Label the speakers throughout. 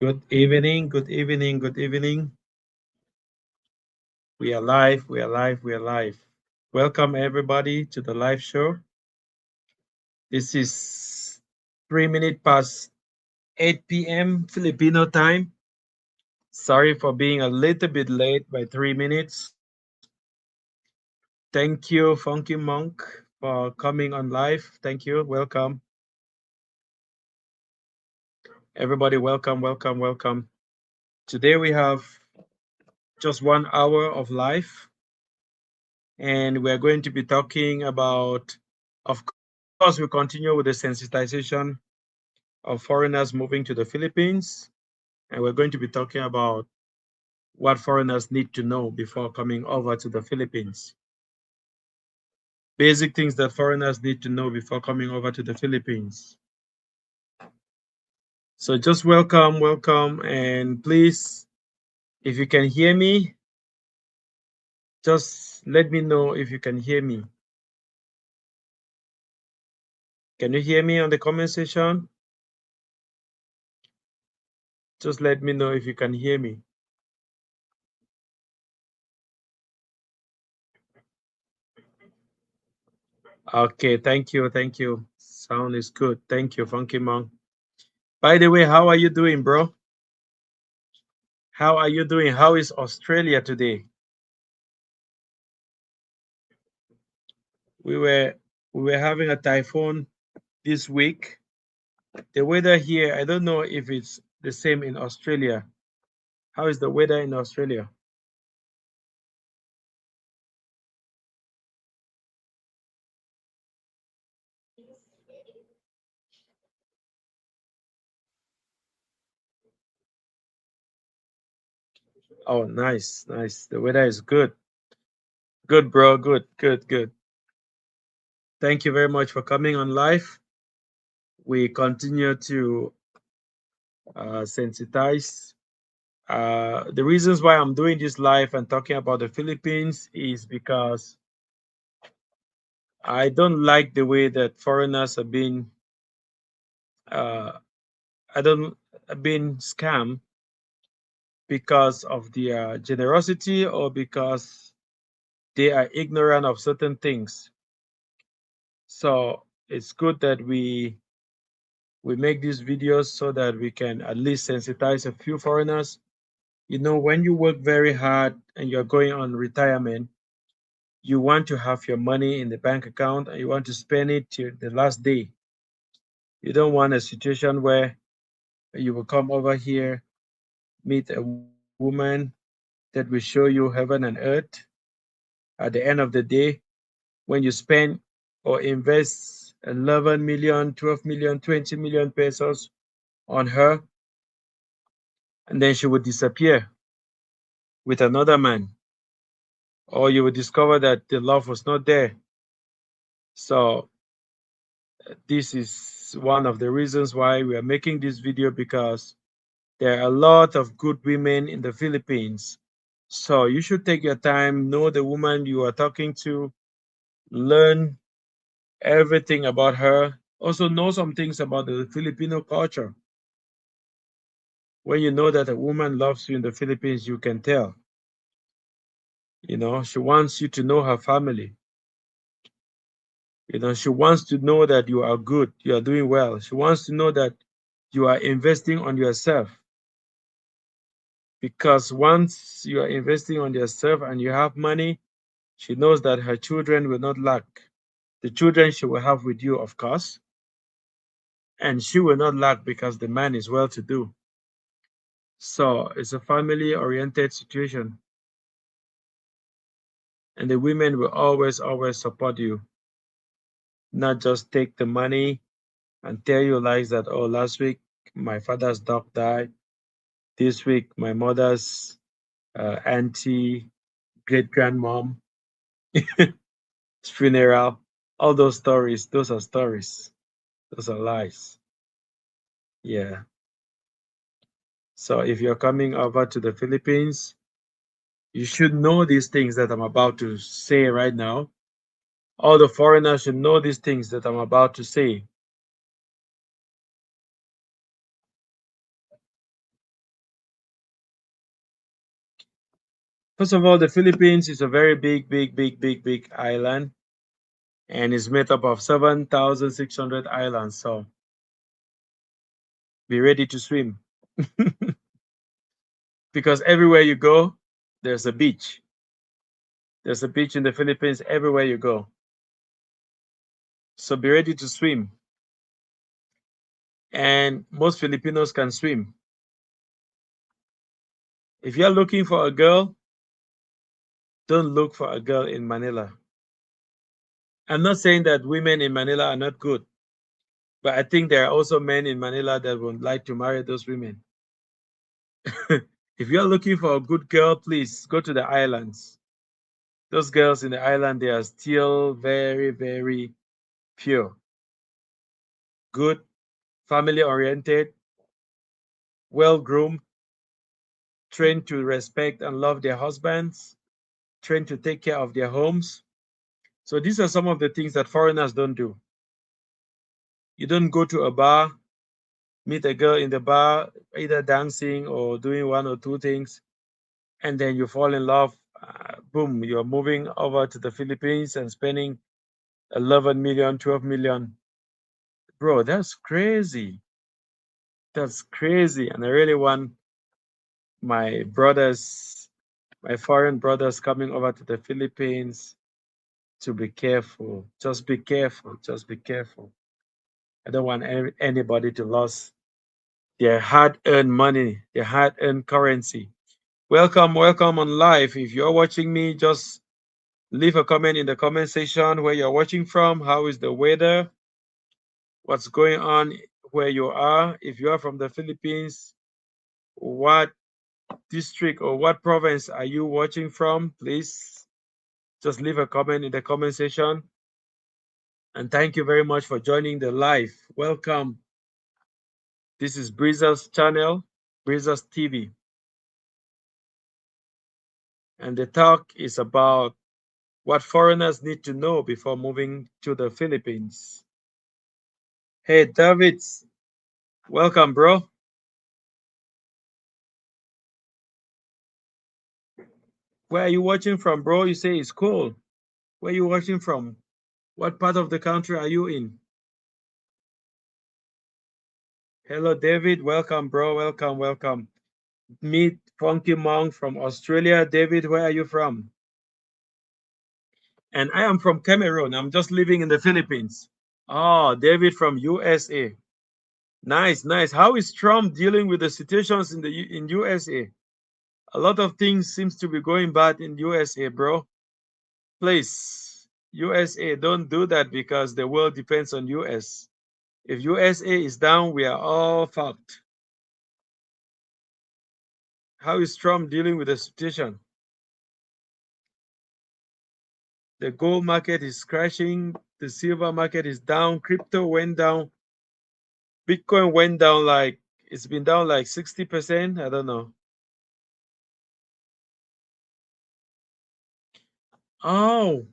Speaker 1: Good evening, good evening, good evening. We are live, we are live, we are live. Welcome everybody to the live show. This is 3 minutes past 8 p.m. Filipino time. Sorry for being a little bit late by 3 minutes. Thank you, Funky Monk, for coming on live. Thank you. Welcome. Everybody, welcome, welcome, welcome. Today we have just 1 hour of live, and we're going to be talking about, of course, we continue with the sensitization of foreigners moving to the Philippines, and we're going to be talking about what foreigners need to know before coming over to the Philippines. Basic things that foreigners need to know before coming over to the Philippines. So just welcome, welcome, and please, if you can hear me, just let me know if you can hear me. Can you hear me on the comment section? Just let me know if you can hear me. Okay, thank you, thank you. Sound is good. Thank you, Funky Monk. By the way, how are you doing, bro? How are you doing? How is Australia today? We were we were having a typhoon this week. The weather here, I don't know if it's the same in Australia. How is the weather in Australia? Oh, nice, nice. The weather is good. Good, bro. Good, good, good. Thank you very much for coming on live. We continue to sensitize. The reasons why I'm doing this live and talking about the Philippines is because I don't like the way that foreigners are being, uh, I don't being scammed because of their generosity or because they are ignorant of certain things. So it's good that we make these videos so that we can at least sensitize a few foreigners. You know, when you work very hard and you're going on retirement, you want to have your money in the bank account and you want to spend it till the last day. You don't want a situation where you will come over here, meet a woman that will show you heaven and earth. At the end of the day, when you spend or invest 11 million, 12 million, 20 million pesos on her, and then she would disappear with another man, or you would discover that the love was not there. So, this is one of the reasons why we are making this video, because there are a lot of good women in the Philippines. So, you should take your time, know the woman you are talking to, learn everything about her. Also, know some things about the Filipino culture. When you know that a woman loves you in the Philippines, you can tell. You know, she wants you to know her family. You know, she wants to know that you are good, you are doing well. She wants to know that you are investing on yourself. Because once you are investing on yourself and you have money, she knows that her children will not lack. The children she will have with you, of course, and she will not lack because the man is well to do. So it's a family oriented situation. And the women will always, always support you, not just take the money and tell you lies that, oh, last week my father's dog died. This week my mother's auntie, great grandmom funeral. All those stories, those are stories. Those are lies. Yeah. So if you're coming over to the Philippines, you should know these things that I'm about to say right now. All the foreigners should know these things that I'm about to say. First of all, the Philippines is a very big, big, big, big, big island, and is made up of 7,600 islands. So be ready to swim because everywhere you go, there's a beach. There's a beach in the Philippines everywhere you go. So be ready to swim. And most Filipinos can swim. If you're looking for a girl, don't look for a girl in Manila. I'm not saying that women in Manila are not good, but I think there are also men in Manila that would like to marry those women. If you're looking for a good girl, please go to the islands. Those girls in the island, they are still very, very pure, good, family oriented, well groomed, trained to respect and love their husbands, trained to take care of their homes. So these are some of the things that foreigners don't do. You don't go to a bar, meet a girl in the bar, either dancing or doing one or two things, and then you fall in love. Boom, you're moving over to the Philippines and spending 11 million, 12 million. Bro, that's crazy. That's crazy. And I really want my brothers, my foreign brothers coming over to the Philippines to be careful. Just be careful. Just be careful. I don't want anybody to lose their hard earned money, their hard earned currency. Welcome, welcome on live. If you're watching me, just leave a comment in the comment section where you're watching from. How is the weather? What's going on where you are? If you are from the Philippines, what district or what province are you watching from? Please just leave a comment in the comment section. And thank you very much for joining the live. Welcome. This is Breezer's channel, Breezer's TV. And the talk is about what foreigners need to know before moving to the Philippines. Hey, David, welcome, bro. Where are you watching from, bro? You say it's cold. Where are you watching from? What part of the country are you in? Hello, David. Welcome, bro. Welcome, welcome. Meet Funky Monk from Australia. David, where are you from? And I am from Cameroon. I'm just living in the Philippines. Oh, David from USA. Nice, nice. How is Trump dealing with the situations in USA? A lot of things seems to be going bad in USA, bro. Please, USA, don't do that because the world depends on US. If USA is down, we are all fucked. How is Trump dealing with the situation? The gold market is crashing, the silver market is down, crypto went down, Bitcoin went down like it's been down like 60%. I don't know. Oh,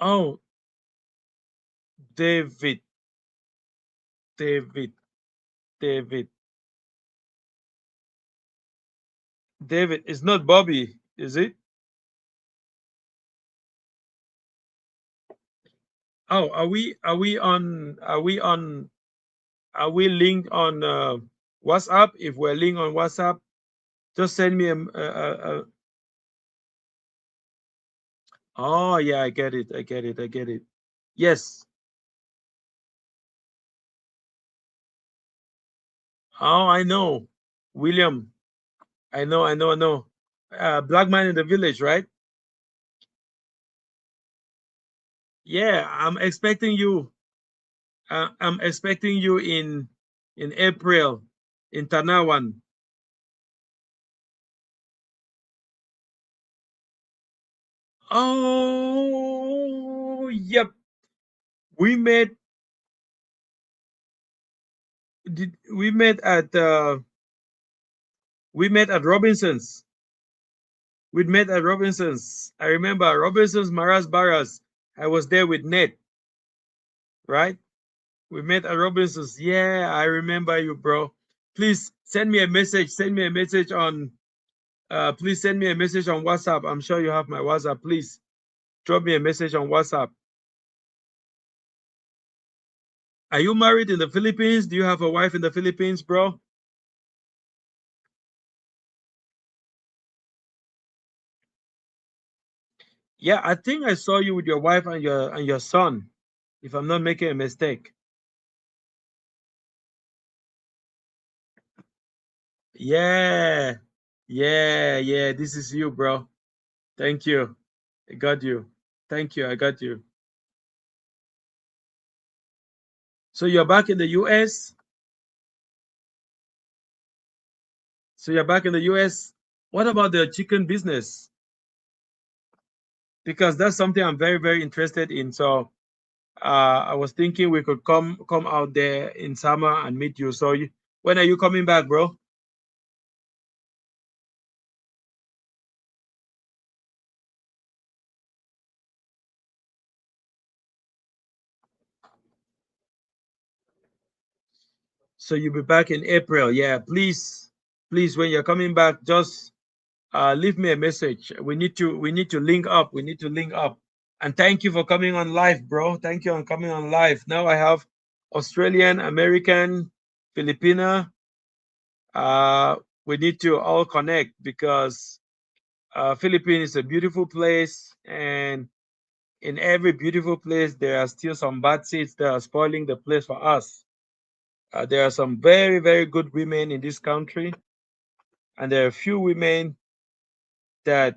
Speaker 1: oh, David, David, David, David. It's not Bobby, is it? Oh, are we linked on WhatsApp? If we're linked on WhatsApp, just send me a. Oh yeah, I get it. I get it. I get it. Yes. Oh, I know. William. I know. I know. I know. Black man in the village, right? Yeah, I'm expecting you. I'm expecting you in April in Tanawan. Oh, yep. We met. Did we met at Robinsons. We met at Robinsons. I remember Robinsons Maras Barras. I was there with Ned, right? We met at Robinsons. Yeah, I remember you, bro. Please send me a message. Send me a message Please send me a message on WhatsApp. I'm sure you have my WhatsApp. Please drop me a message on WhatsApp. Are you married in the Philippines? Do you have a wife in the Philippines, bro? Yeah, I think I saw you with your wife and your son, if I'm not making a mistake. Yeah, yeah. This is you, bro. Thank you. I got you. Thank you. I got you. So you're back in the US. So you're back in the US. What about the chicken business? Because that's something I'm very, very interested in. So I was thinking we could come out there in summer and meet you. So when are you coming back, bro? So you'll be back in April. Yeah, please, when you're coming back, just leave me a message. We need to link up. We need to link up. And thank you for coming on live, bro. Thank you for coming on live. Now I have Australian, American, Filipino. Uh, we need to all connect because Philippines is a beautiful place, and in every beautiful place, there are still some bad seeds that are spoiling the place for us. There are some very, very good women in this country, and there are a few women that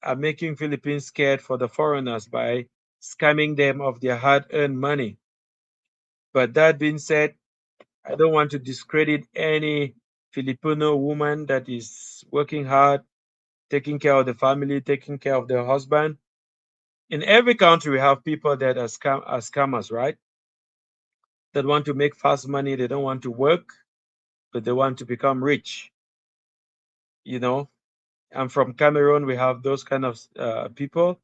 Speaker 1: are making Philippines scared for the foreigners by scamming them of their hard earned money. But that being said, I don't want to discredit any Filipino woman that is working hard, taking care of the family, taking care of their husband. In every country, we have people that are scammers, right? That want to make fast money. They don't want to work, but they want to become rich. You know, I'm from Cameroon. We have those kind of people.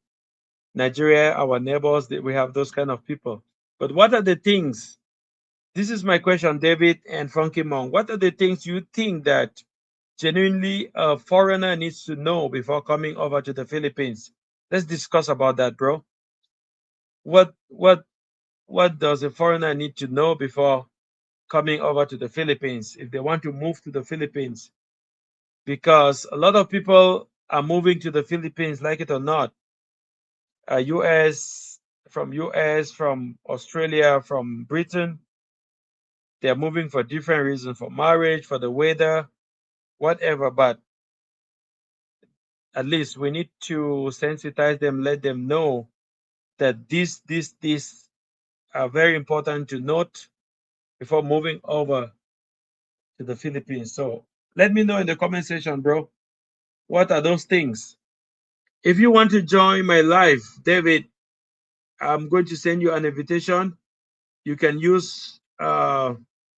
Speaker 1: Nigeria, our neighbors, we have those kind of people. But what are the things? This is my question, David and Funky Monk. What are the things you think that genuinely a foreigner needs to know before coming over to the Philippines? Let's discuss about that, bro. What does a foreigner need to know before coming over to the Philippines if they want to move to the Philippines? Because a lot of people are moving to the Philippines, like it or not. US, from US, from Australia, from Britain, they're moving for different reasons, for marriage, for the weather, whatever. But at least we need to sensitize them, let them know that this are very important to note before moving over to the Philippines. So let me know in the comment section, bro. What are those things? If you want to join my live, David, I'm going to send you an invitation. You can use StreamYard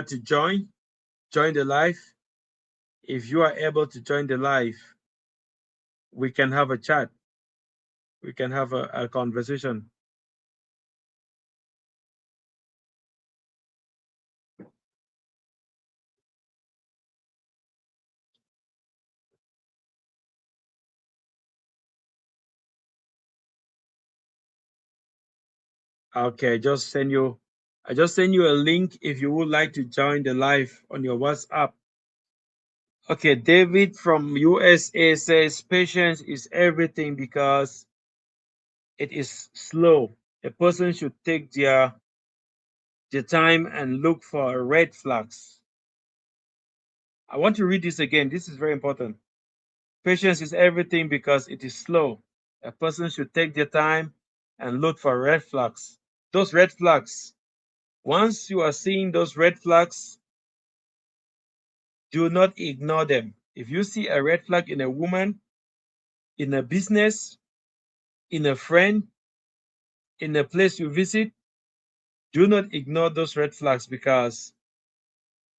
Speaker 1: to join the live. If you are able to join the live, we can have a chat. We can have a conversation. Okay, I just send you a link if you would like to join the live on your WhatsApp. Okay, David from USA says patience is everything because it is slow. A person should take their time and look for red flags. I want to read this again. This is very important. Patience is everything because it is slow. A person should take their time and look for red flags. Those red flags, once you are seeing those red flags, do not ignore them. If you see a red flag in a woman, in a business, in a friend, in a place you visit, do not ignore those red flags because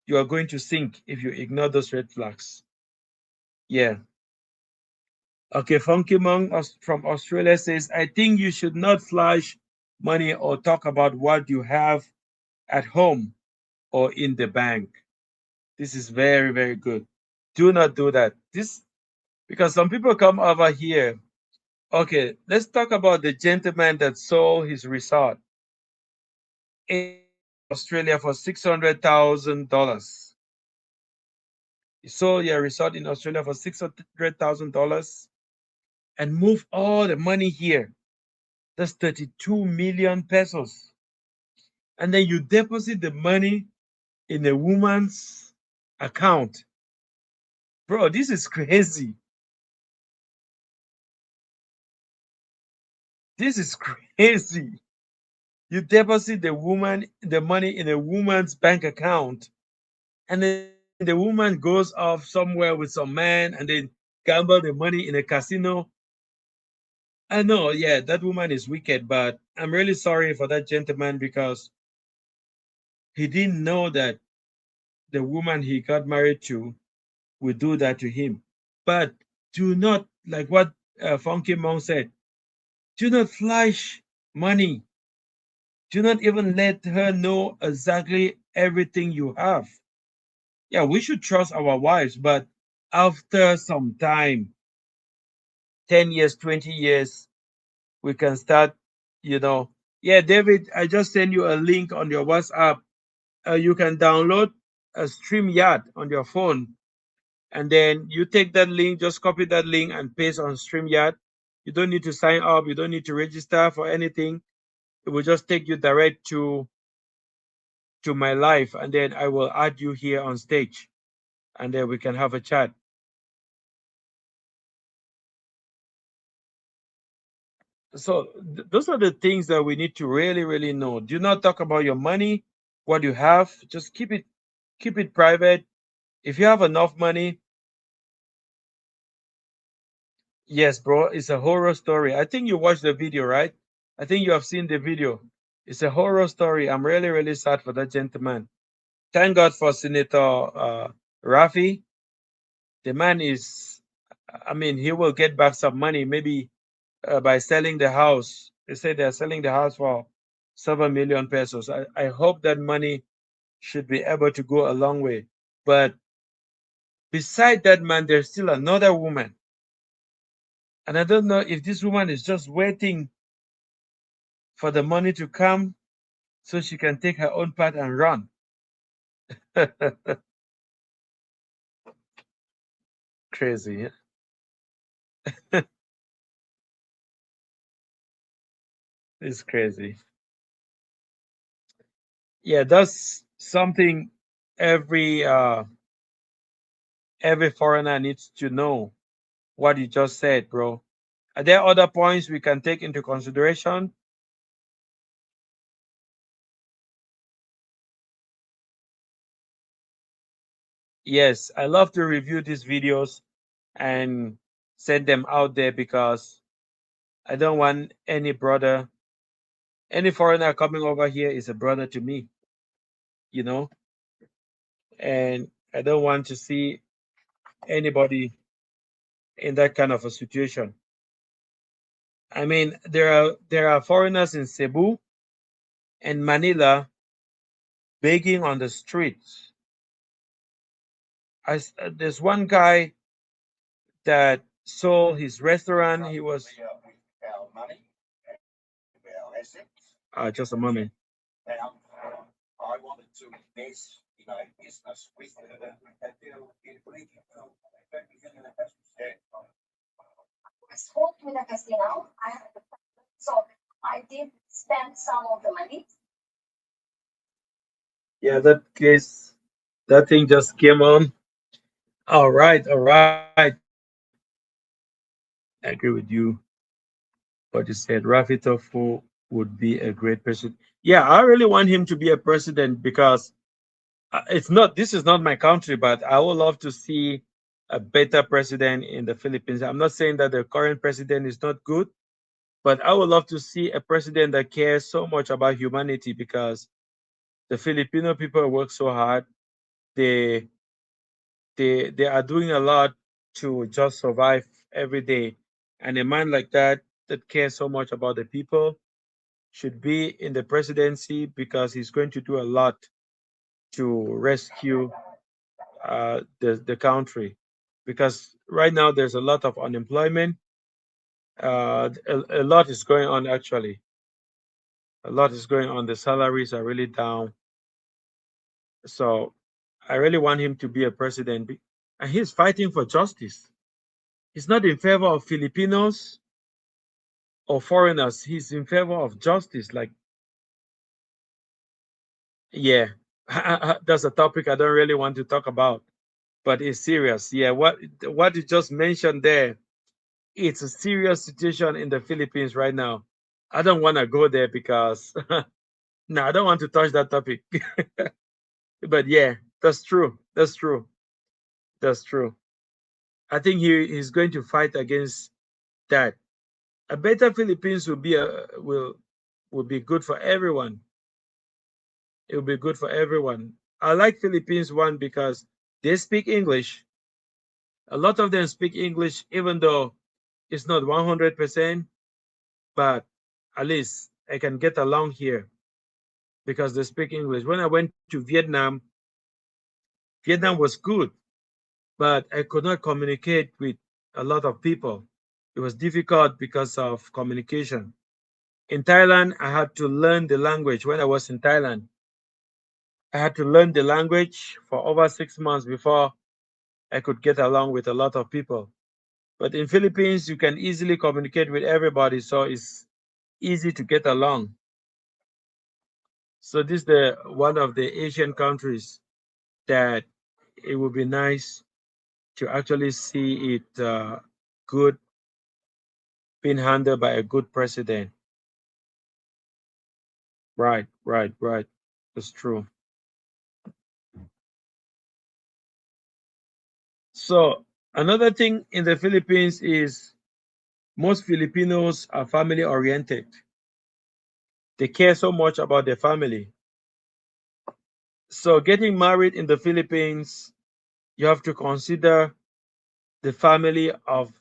Speaker 1: you are going to sink if you ignore those red flags. Yeah. Okay, Funky Monk from Australia says, I think you should not flash money or talk about what you have at home or in the bank. This is very, very good. Do not do that. This because some people come over here. Okay, let's talk about the gentleman that sold his resort in Australia for $600,000. He sold your resort in Australia for $600,000 and moved all the money here. That's 32 million pesos. And then you deposit the money in a woman's account. Bro, this is crazy. This is crazy. You deposit the money in a woman's bank account, and then the woman goes off somewhere with some man and then gamble the money in a casino. I know, yeah, that woman is wicked, but I'm really sorry for that gentleman because he didn't know that the woman he got married to would do that to him. But do not, like what Funky Monk said, do not flash money. Do not even let her know exactly everything you have. Yeah, we should trust our wives, but after some time, 10 years, 20 years, we can start, you know. Yeah, David, I just sent you a link on your WhatsApp. You can download a StreamYard on your phone, and then you take that link, just copy that link and paste on StreamYard. You don't need to sign up, you don't need to register for anything. It will just take you direct to my live, and then I will add you here on stage, and then we can have a chat. So those are the things that we need to really, really know. Do not talk about your money, what you have. Just keep it private. If you have enough money, yes, bro, it's a horror story. I think you watched the video, right? I think you have seen the video. It's a horror story. I'm really, really sad for that gentleman. Thank God for Senator Rafi. The man is, I mean, he will get back some money, maybe by selling the house. They say they're selling the house for 7 million pesos. I hope that money should be able to go a long way. But beside that man, there's still another woman. And I don't know if this woman is just waiting for the money to come so she can take her own part and run. Crazy. Yeah? It's crazy. Yeah, that's something every uh every foreigner needs to know what you just said, bro. Are there other points we can take into consideration? Yes, I love to review these videos and send them out there because I don't want any foreigner coming over here is a brother to me, you know, and I don't want to see anybody in that kind of a situation. I mean, there are foreigners in Cebu and Manila begging on the streets. There's one guy that sold his restaurant. He was just a moment. Yeah, that case, that thing just came on. All right. I agree with you. What you said, Rafi Tofu would be a great president. Yeah, I really want him to be a president because it's not. This is not my country, but I would love to see a better president in the Philippines. I'm not saying that the current president is not good, but I would love to see a president that cares so much about humanity because the Filipino people work so hard. They they are doing a lot to just survive every day. And a man like that that cares so much about the people should be in the presidency because he's going to do a lot to rescue the country. Because right now there's a lot of unemployment. A lot is going on actually. A lot is going on. The salaries are really down. So I really want him to be a president. And he's fighting for justice. He's not in favor of Filipinos or foreigners. He's in favor of justice. Like, yeah, that's a topic I don't really want to talk about, but it's serious. Yeah, what you just mentioned there, it's a serious situation in the Philippines right now. I don't want to go there because no, I don't want to touch that topic. But yeah, that's true. That's true. That's true. I think he's going to fight against that. A better Philippines will be good for everyone. It will be good for everyone. I like Philippines one because they speak English. A lot of them speak English, even though it's not 100%, but at least I can get along here because they speak English. When I went to Vietnam, Vietnam was good, but I could not communicate with a lot of people. It was difficult because of communication. In Thailand, I had to learn the language when I was in Thailand. I had to learn the language for over 6 months before I could get along with a lot of people. But in Philippines, you can easily communicate with everybody, so it's easy to get along. So this is the one of the Asian countries that it would be nice to actually see it good being handled by a good president. Right, right, right. That's true. So another thing in the Philippines is most Filipinos are family oriented. They care so much about their family. So getting married in the Philippines, you have to consider the family of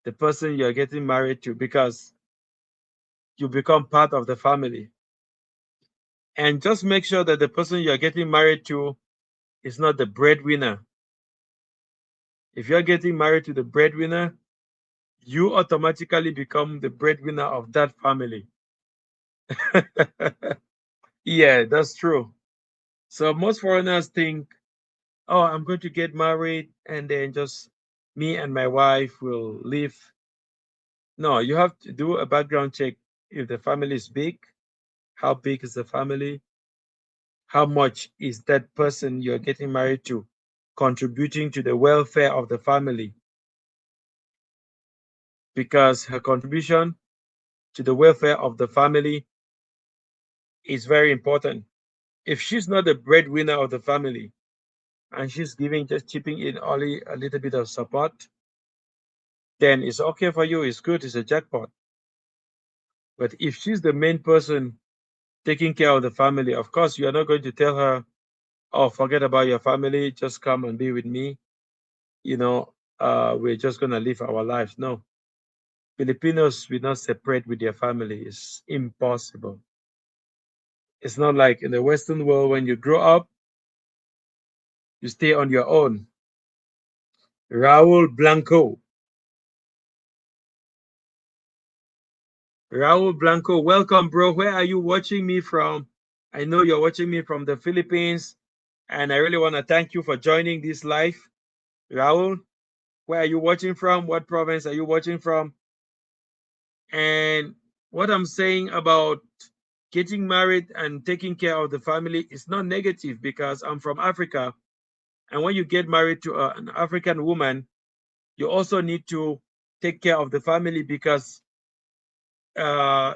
Speaker 1: the person you're getting married to because you become part of the family. And just make sure that the person you're getting married to is not the breadwinner. If you're getting married to the breadwinner, you automatically become the breadwinner of that family. Yeah, that's true. So most foreigners think, oh, I'm going to get married and then just me and my wife will live. No, you have to do a background check if the family is big. How big is the family? How much is that person you're getting married to contributing to the welfare of the family? Because her contribution to the welfare of the family is very important. If she's not the breadwinner of the family and she's giving just chipping in only a little bit of support, then it's okay for you, it's good, it's a jackpot. But if she's the main person taking care of the family, of course you are not going to tell her, oh, forget about your family, just come and be with me. You know, we're just gonna live our lives. No. Filipinos will not separate with their family. It's impossible. It's not like in the Western world when you grow up, you stay on your own. Raul Blanco. Raul Blanco, welcome, bro. Where are you watching me from? I know you're watching me from the Philippines, and I really want to thank you for joining this live. Raul, where are you watching from? What province are you watching from? And what I'm saying about getting married and taking care of the family is not negative because I'm from Africa. And when you get married to an African woman, you also need to take care of the family because, uh,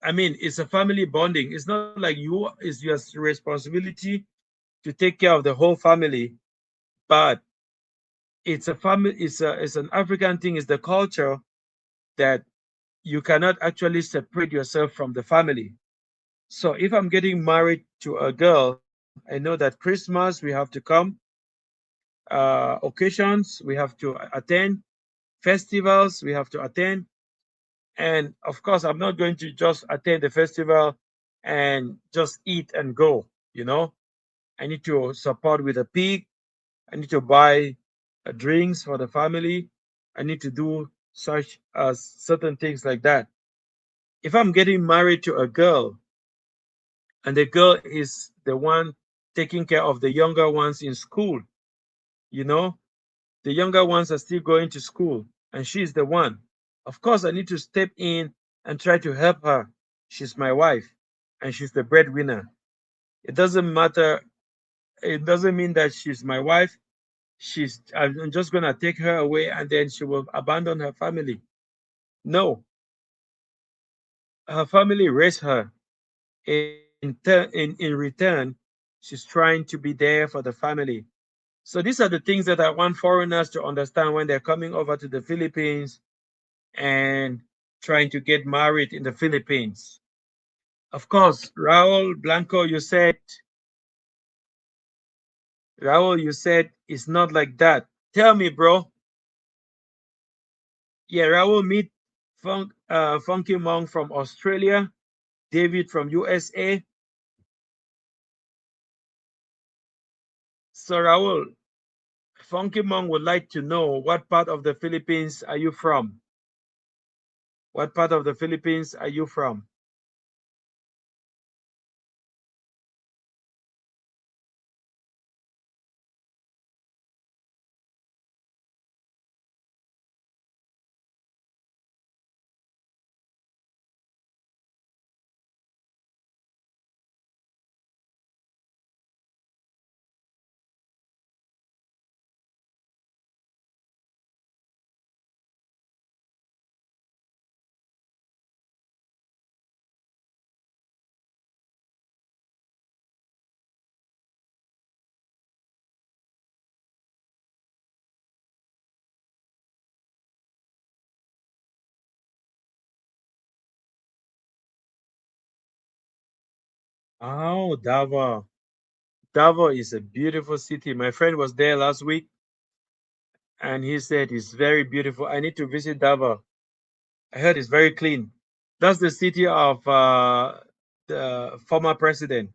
Speaker 1: I mean, it's a family bonding. It's not like it's your responsibility to take care of the whole family, but it's a family. It's an African thing. It's the culture that you cannot actually separate yourself from the family. So if I'm getting married to a girl, I know that Christmas we have to come, occasions we have to attend, festivals we have to attend, And of course, I'm not going to just attend the festival and just eat and go. You know, I need to support with a pig. I need to buy drinks for the family. I need to do such as certain things like that. If I'm getting married to a girl and the girl is the one taking care of the younger ones in school, you know, the younger ones are still going to school and she's the one. Of course, I need to step in and try to help her. She's my wife and she's the breadwinner. It doesn't matter. It doesn't mean that she's my wife. I'm just going to take her away and then she will abandon her family. No, her family raised her. In return, she's trying to be there for the family. So these are the things that I want foreigners to understand when they're coming over to the Philippines and trying to get married in the Philippines. Of course, Raul, you said it's not like that. Tell me, bro. Yeah, Raul meet Funky Monk from Australia, David from USA. So Raul, Funky Monk would like to know what part of the Philippines are you from? What part of the Philippines are you from? Oh, Davao. Davao is a beautiful city. My friend was there last week and he said it's very beautiful. I need to visit Davao. I heard it's very clean. That's the city of the former president.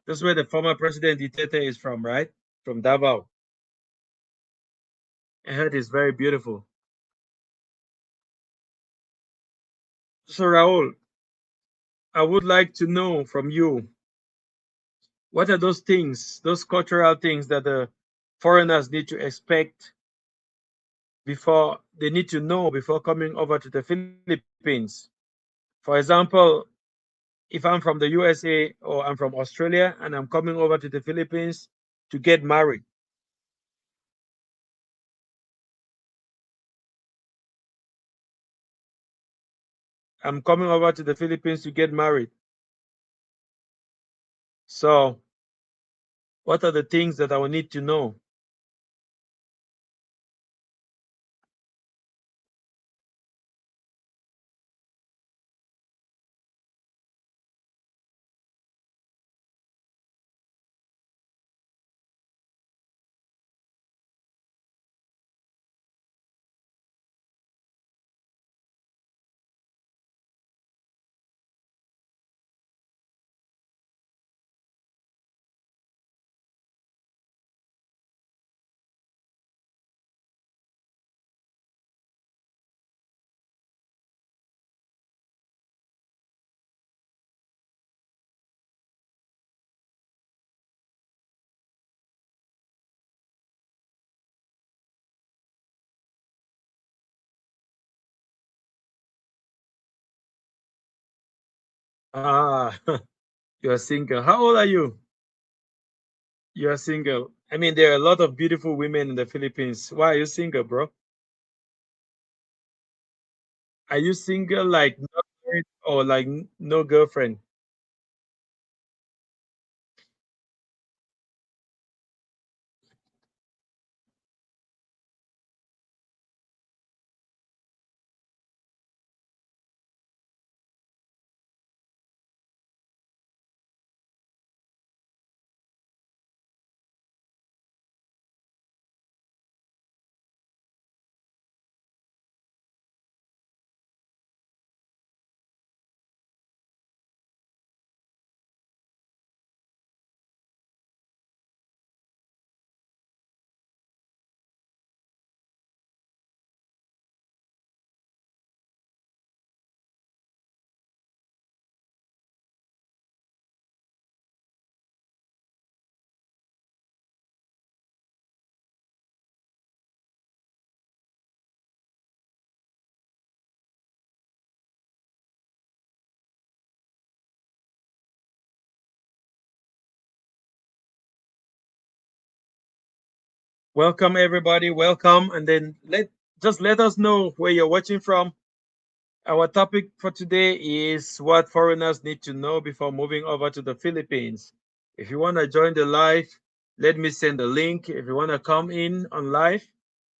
Speaker 1: That's where the former president Duterte is from, right? From Davao. I heard it's very beautiful. So, Raul, I would like to know from you what are those things, those cultural things that the foreigners need to expect before they need to know before coming over to the Philippines. For example, if I'm from the USA or I'm from Australia and I'm coming over to the Philippines to get married, I'm coming over to the Philippines to get married. So, what are the things that I will need to know? Ah, you're single. How old are you? You're single. I mean, there are a lot of beautiful women in the Philippines. Why are you single, bro? Are you single, like not married or like no girlfriend? Welcome everybody. Welcome, and then let us know where you're watching from. Our topic for today is what foreigners need to know before moving over to the Philippines. If you want to join the live, let me send the link. If you want to come in on live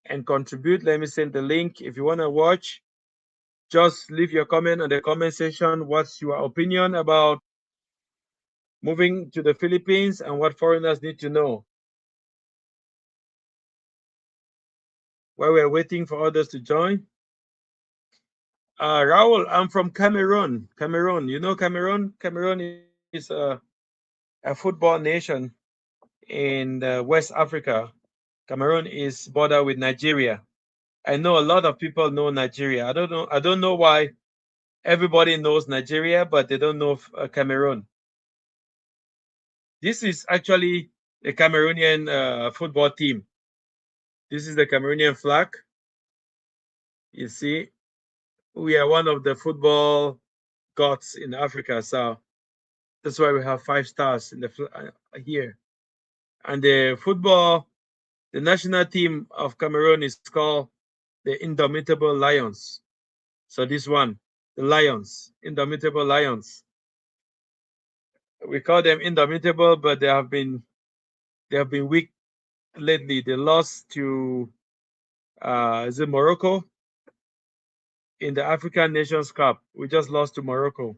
Speaker 1: and contribute, let me send the link. If you want to watch, just leave your comment on the comment section. What's your opinion about moving to the Philippines and what foreigners need to know? While we're waiting for others to join. Raul, I'm from Cameroon. Cameroon, you know Cameroon? Cameroon is a football nation in West Africa. Cameroon is border with Nigeria. I know a lot of people know Nigeria. I don't know. I don't know why everybody knows Nigeria, but they don't know Cameroon. This is actually the Cameroonian football team. This is the Cameroonian flag. You see, we are one of the football gods in Africa. So that's why we have 5 stars in the here. And the national team of Cameroon is called the Indomitable Lions. So this one, the Lions, Indomitable Lions. We call them indomitable, but they have been weak lately. They lost to is it Morocco in the African Nations Cup. We just lost to Morocco,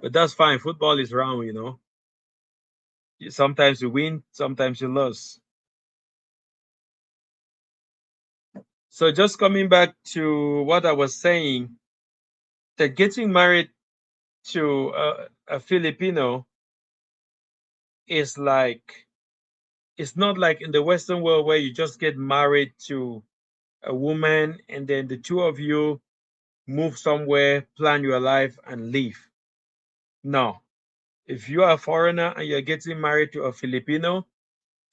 Speaker 1: but that's fine. Football is round, you know. Sometimes you win, sometimes you lose. So just coming back to what I was saying, that getting married to a Filipino is like it's not like in the Western world where you just get married to a woman and then the two of you move somewhere, plan your life, and leave. No. If you are a foreigner and you're getting married to a Filipino,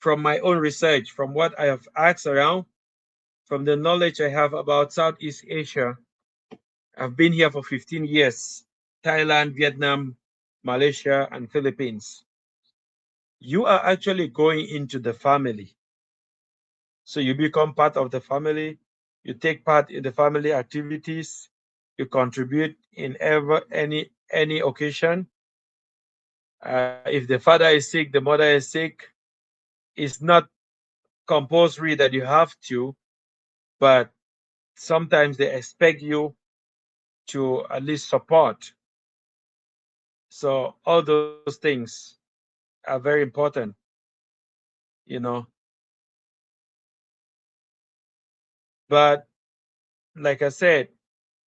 Speaker 1: from my own research, from what I have asked around, from the knowledge I have about Southeast Asia, I've been here for 15 years Thailand, Vietnam, Malaysia, and Philippines. You are actually going into the family. So you become part of the family, you take part in the family activities, you contribute in ever any occasion. If the father is sick, the mother is sick, it's not compulsory that you have to, but sometimes they expect you to at least support. So all those things are very important, you know. But like I said,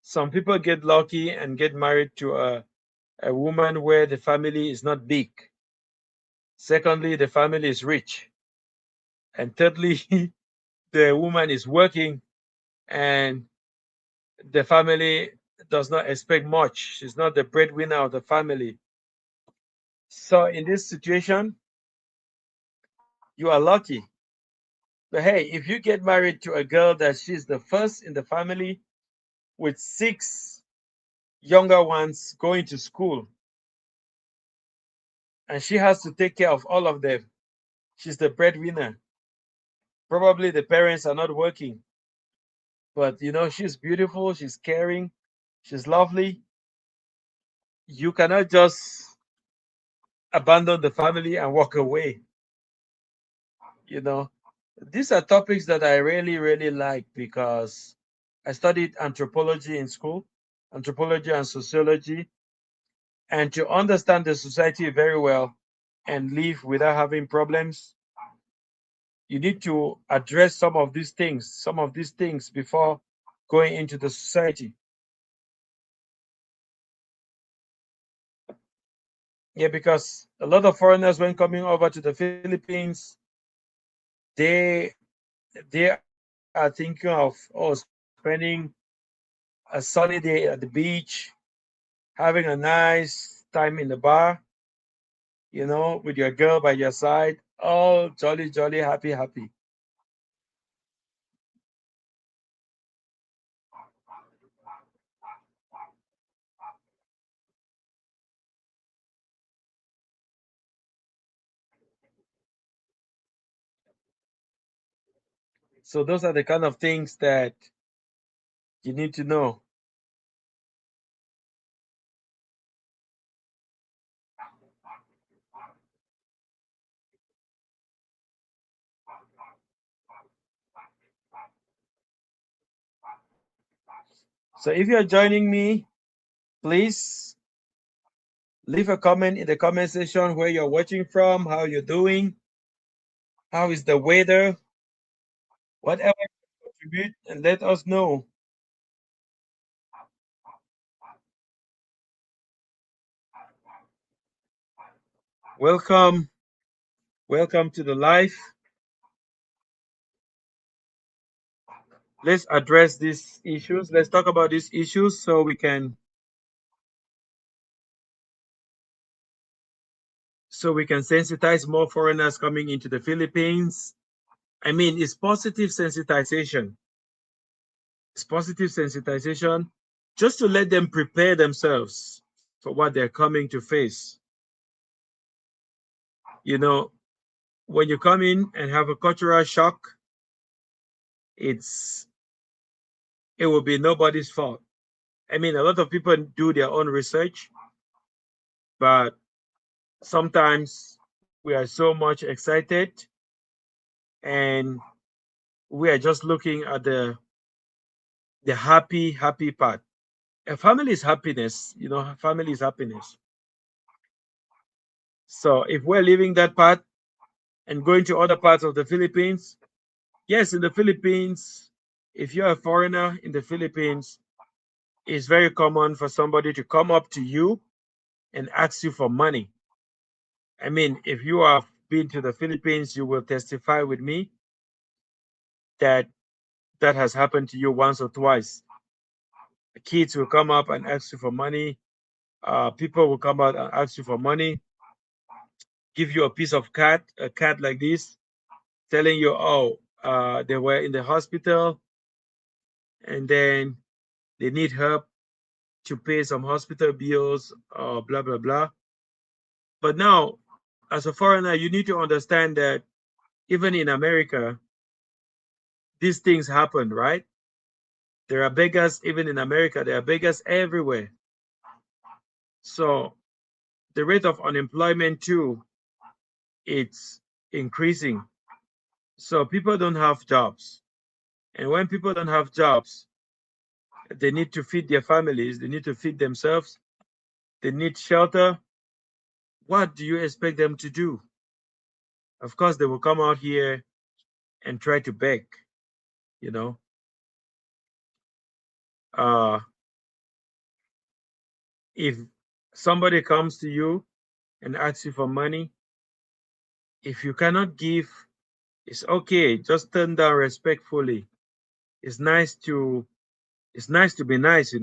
Speaker 1: some people get lucky and get married to a woman where the family is not big. Secondly, the family is rich. And thirdly, the woman is working and the family does not expect much. She's not the breadwinner of the family. So in this situation, you are lucky. But hey, if you get married to a girl that she's the first in the family with 6 younger ones going to school, and she has to take care of all of them, she's the breadwinner. Probably the parents are not working, but she's beautiful, she's caring, she's lovely. You cannot just abandon the family and walk away. You know, these are topics that I really, really like because I studied anthropology in school, anthropology and sociology, and to understand the society very well and live without having problems, you need to address some of these things before going into the society. Yeah, because a lot of foreigners when coming over to the Philippines, they they are thinking of spending a sunny day at the beach, having a nice time in the bar, with your girl by your side, all jolly, jolly, happy, happy. So those are the kind of things that you need to know. So if you're joining me, please leave a comment in the comment section where you're watching from, how you're doing, how is the weather, whatever you contribute, and let us know. Welcome, welcome to the live. Let's address these issues. Let's talk about these issues so we can sensitize more foreigners coming into the Philippines. I mean, it's positive sensitization. It's positive sensitization just to let them prepare themselves for what they're coming to face. You know, when you come in and have a cultural shock, it's it will be nobody's fault. I mean, a lot of people do their own research, but sometimes we are so much excited and we are just looking at the happy part. A family is happiness, family is happiness. So if we're leaving that part and going to other parts of the Philippines, yes, in the Philippines, if you're a foreigner in the Philippines, it's very common for somebody to come up to you and ask you for money. I mean, if you have been to the Philippines, you will testify with me that that has happened to you once or twice. The kids will come up and ask you for money. People will come out and ask you for money, give you a piece of a cat like this, telling you, oh, they were in the hospital and then they need help to pay some hospital bills, blah, blah, blah. But now, as a foreigner, you need to understand that even in America, these things happen, right? There are beggars even in America. There are beggars everywhere. So the rate of unemployment too, it's increasing. So people don't have jobs. And when people don't have jobs, they need to feed their families, they need to feed themselves, they need shelter. What do you expect them to do? Of course, they will come out here and try to beg, you know. Uh, if somebody comes to you and asks you for money, if you cannot give, it's okay. Just turn down respectfully. It's nice to it's nice to be nice.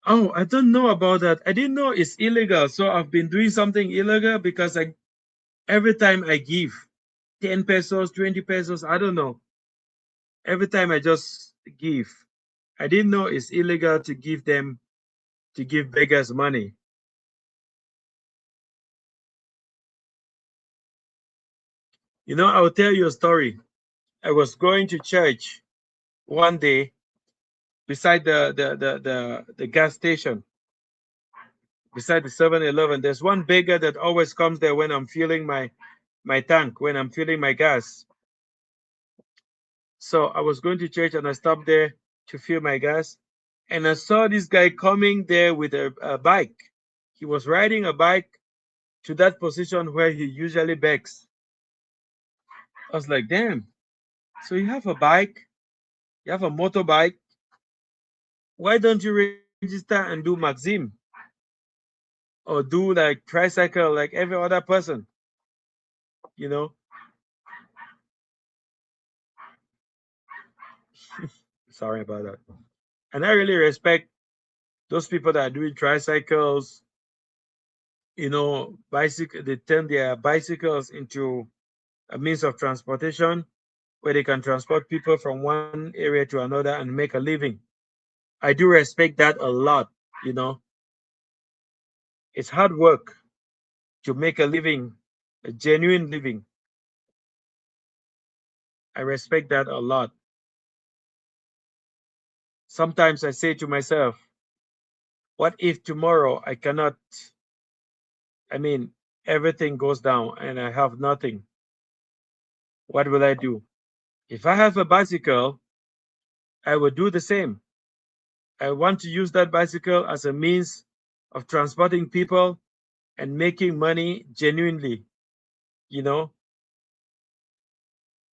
Speaker 1: Oh, I don't know about that. I didn't know it's illegal. So I've been doing something illegal because every time I give 10 pesos, 20 pesos, I don't know. Every time I just give. I didn't know it's illegal to give beggars money. I'll tell you a story. I was going to church one day beside the gas station, beside the 7-Eleven. There's one beggar that always comes there when I'm filling my tank, when I'm filling my gas. So I was going to church and I stopped there to fill my gas. And I saw this guy coming there with a bike. He was riding a bike to that position where he usually begs. I was like, damn. So you have a bike, you have a motorbike. Why don't you register and do Maxim or do like tricycle like every other person? You know, sorry about that. And I really respect those people that are doing tricycles. Bicycle. They turn their bicycles into a means of transportation where they can transport people from one area to another and make a living. I do respect that a lot. You know, It's hard work to make a living, a genuine living. I respect that a lot. Sometimes I say to myself, what if tomorrow I cannot, I mean, everything goes down and I have nothing? What will I do? If I have a bicycle, I will do the same. I want to use that bicycle as a means of transporting people and making money genuinely. You know,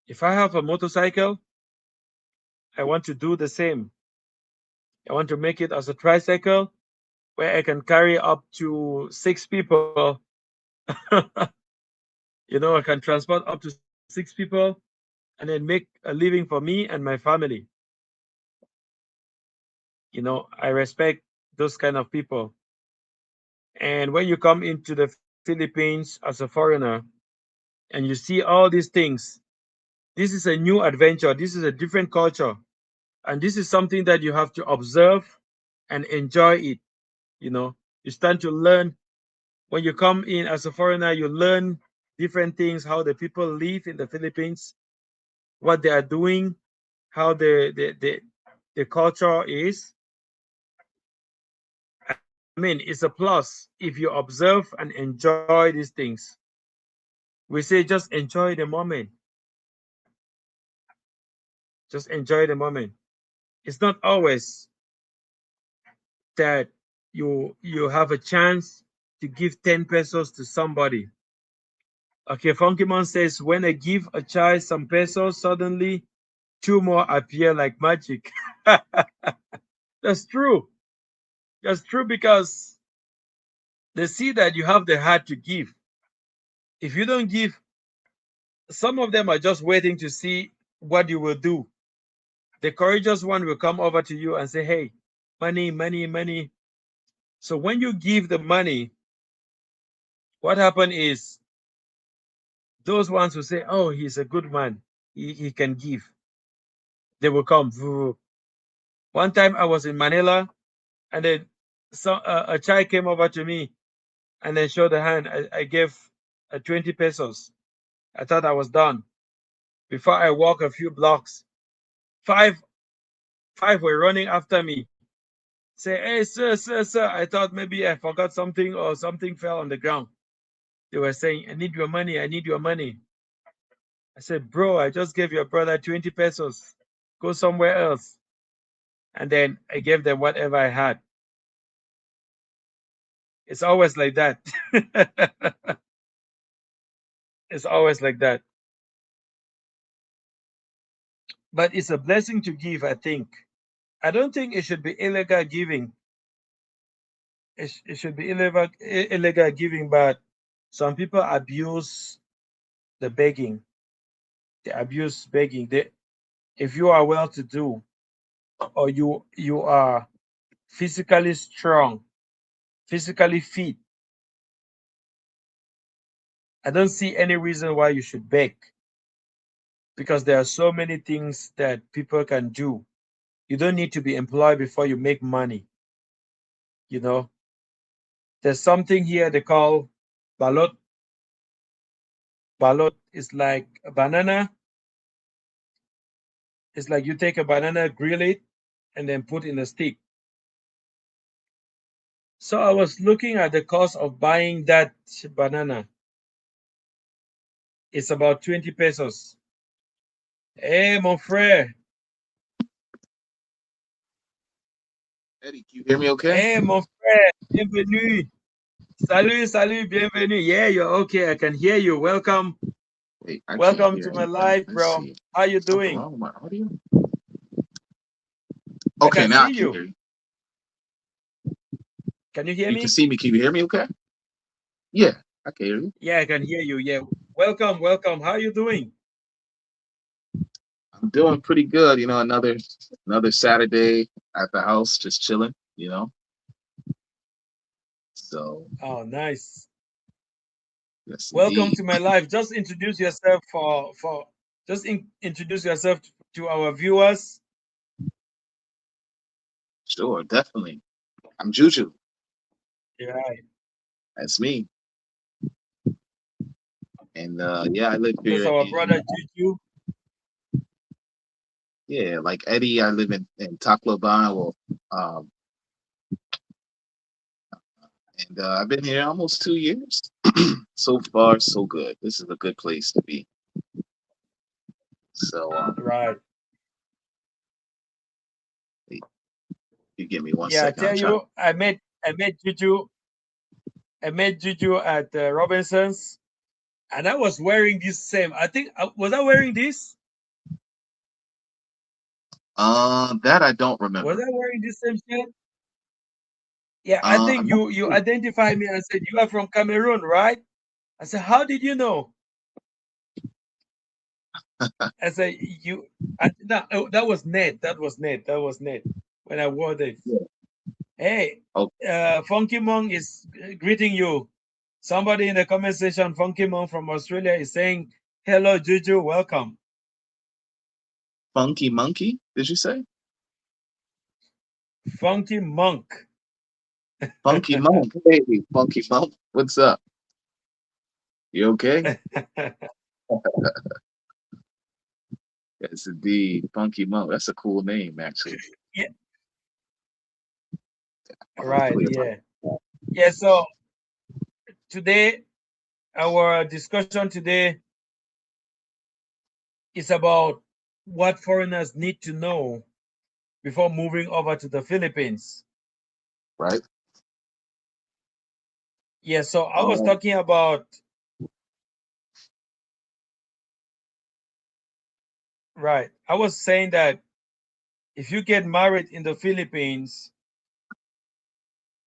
Speaker 1: if I have a motorcycle, I want to do the same. I want to make it as a tricycle where I can carry up to 6 people. I can transport up to 6 people and then make a living for me and my family. I respect those kind of people. And when you come into the Philippines as a foreigner and you see all these things, this is a new adventure. This is a different culture. And this is something that you have to observe and enjoy it. You stand to learn. When you come in as a foreigner, you learn different things, how the people live in the Philippines, what they are doing, how the culture is. I mean, it's a plus if you observe and enjoy these things. We say just enjoy the moment. Just enjoy the moment. It's not always that you have a chance to give 10 pesos to somebody. Okay, Funkymon says when I give a child some pesos, suddenly two more appear like magic. That's true. That's true because they see that you have the heart to give. If you don't give, some of them are just waiting to see what you will do. The courageous one will come over to you and say, hey, money, money, money. So when you give the money, what happens is those ones who say, oh, he's a good man, he can give, they will come. One time I was in Manila, and then a child came over to me and then showed the hand. I gave 20 pesos. I thought I was done. Before I walk a few blocks, five five were running after me. Say, hey, sir, sir, sir. I thought maybe I forgot something or something fell on the ground. They were saying, I need your money. I need your money. I said, bro, I just gave your brother 20 pesos. Go somewhere else. And then I gave them whatever I had. It's always like that. It's always like that. But it's a blessing to give, I think. I don't think it should be illegal giving. It should be illegal giving, but some people abuse the begging. They abuse begging. If you are well to do or you are physically strong, physically fit, I don't see any reason why you should beg because there are so many things that people can do. You don't need to be employed before you make money. You know, there's something here they call balot. Balot is like a banana. It's like you take a banana, grill it, and then put in a stick. So I was looking at the cost of buying that banana. It's about 20 pesos. Hey, mon frère.
Speaker 2: Eddie, can you hear me okay?
Speaker 1: Hey, mon frère. Bienvenue. Salut, salut, bienvenue. Yeah, you're okay. I can hear you. Welcome.
Speaker 2: Wait, I can't
Speaker 1: Welcome
Speaker 2: hear
Speaker 1: to my
Speaker 2: anything.
Speaker 1: live,
Speaker 2: Let's
Speaker 1: bro.
Speaker 2: see.
Speaker 1: How you
Speaker 2: Something
Speaker 1: doing?
Speaker 2: wrong with my audio?
Speaker 1: I
Speaker 2: Okay,
Speaker 1: can
Speaker 2: now I
Speaker 1: see
Speaker 2: can
Speaker 1: you.
Speaker 2: hear you.
Speaker 1: Can you hear
Speaker 2: You can
Speaker 1: me?
Speaker 2: see me. Can you hear me okay? Yeah, I can hear you.
Speaker 1: Yeah, I can hear you. Yeah. Welcome, welcome. How you doing?
Speaker 2: I'm doing pretty good. Another Saturday at the house, just chilling. So
Speaker 1: Oh, nice.
Speaker 2: yes,
Speaker 1: Welcome
Speaker 2: indeed.
Speaker 1: to my live. Just introduce yourself introduce yourself to our viewers.
Speaker 2: Sure, definitely. I'm Juju.
Speaker 1: Yeah.
Speaker 2: That's me. And yeah, I live
Speaker 1: That's
Speaker 2: here
Speaker 1: our
Speaker 2: in
Speaker 1: brother Juju.
Speaker 2: yeah, like Eddie. I live in Tacloban. Well, um, and I've been here almost 2 years. So far, so good. This is a good place to be. So
Speaker 1: Right.
Speaker 2: wait, you give me one
Speaker 1: Yeah, I
Speaker 2: second. I'm
Speaker 1: tell
Speaker 2: trying.
Speaker 1: you, I met Juju at Robinson's, and I was wearing this same. I think was I wearing this?
Speaker 2: That I don't
Speaker 1: Was
Speaker 2: remember.
Speaker 1: I wearing this same shirt? Yeah, I
Speaker 2: I'm
Speaker 1: think
Speaker 2: not
Speaker 1: you
Speaker 2: sure.
Speaker 1: identified me and said you are from Cameroon, right? I said, how did you know? I said you. No, oh, that was Ned. That was Ned. That was Ned. When I wore this.
Speaker 2: Yeah.
Speaker 1: Hey,
Speaker 2: Oh,
Speaker 1: Funky Monk is greeting you. Somebody in the comment section, Funky Monk from Australia, is saying, "Hello, Juju, welcome."
Speaker 2: Funky Monkey, did you say?
Speaker 1: Funky Monk.
Speaker 2: Funky Monk. Hey, Funky Monk. What's up? You okay? Yes, indeed. Funky Monk. That's a cool name, actually.
Speaker 1: Yeah,
Speaker 2: I'm gonna
Speaker 1: right.
Speaker 2: put it.
Speaker 1: Yeah, yeah. So today, our discussion today is about what foreigners need to know before moving over to the Philippines.
Speaker 2: Right.
Speaker 1: Yeah. So I was
Speaker 2: Um,
Speaker 1: talking about, right. I was saying that if you get married in the Philippines,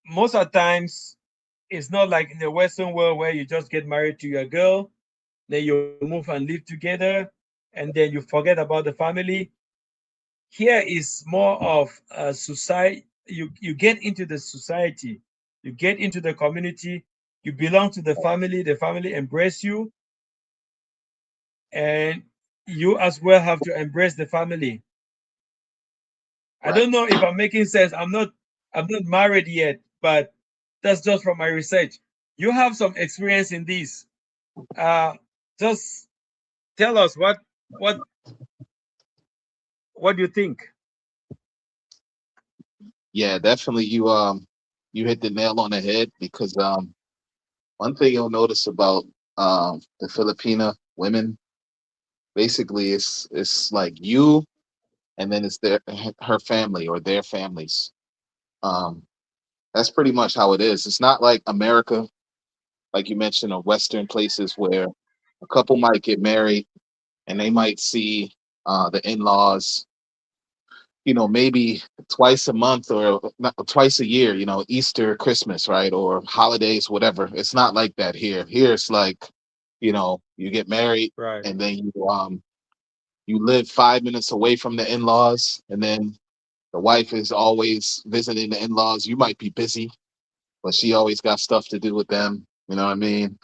Speaker 1: most of the times it's not like in the Western world where you just get married to your girl, then you move and live together, and then you forget about the family. Here is more of a society. You get into the society, you get into the community, you belong to the family embrace you, and you as well have to embrace the family. I
Speaker 2: right.
Speaker 1: don't know if I'm making sense. I'm not married yet, but that's just from my research. You have some experience in this. Uh, just tell us what what do you think?
Speaker 2: Yeah, definitely. You hit the nail on the head because one thing you'll notice about the Filipina women, basically, it's like you, and then it's her family or their families. Um, that's pretty much how it is. It's not like America, like you mentioned, or Western places where a couple might get married and they might see the in-laws, maybe twice a month or not, twice a year, Easter, Christmas, right? Or holidays, whatever. It's not like that here. Here it's like, you get married
Speaker 1: Right,
Speaker 2: and then you live 5 minutes away from the in-laws, and then the wife is always visiting the in-laws. You might be busy, but she always got stuff to do with them. You know what I mean?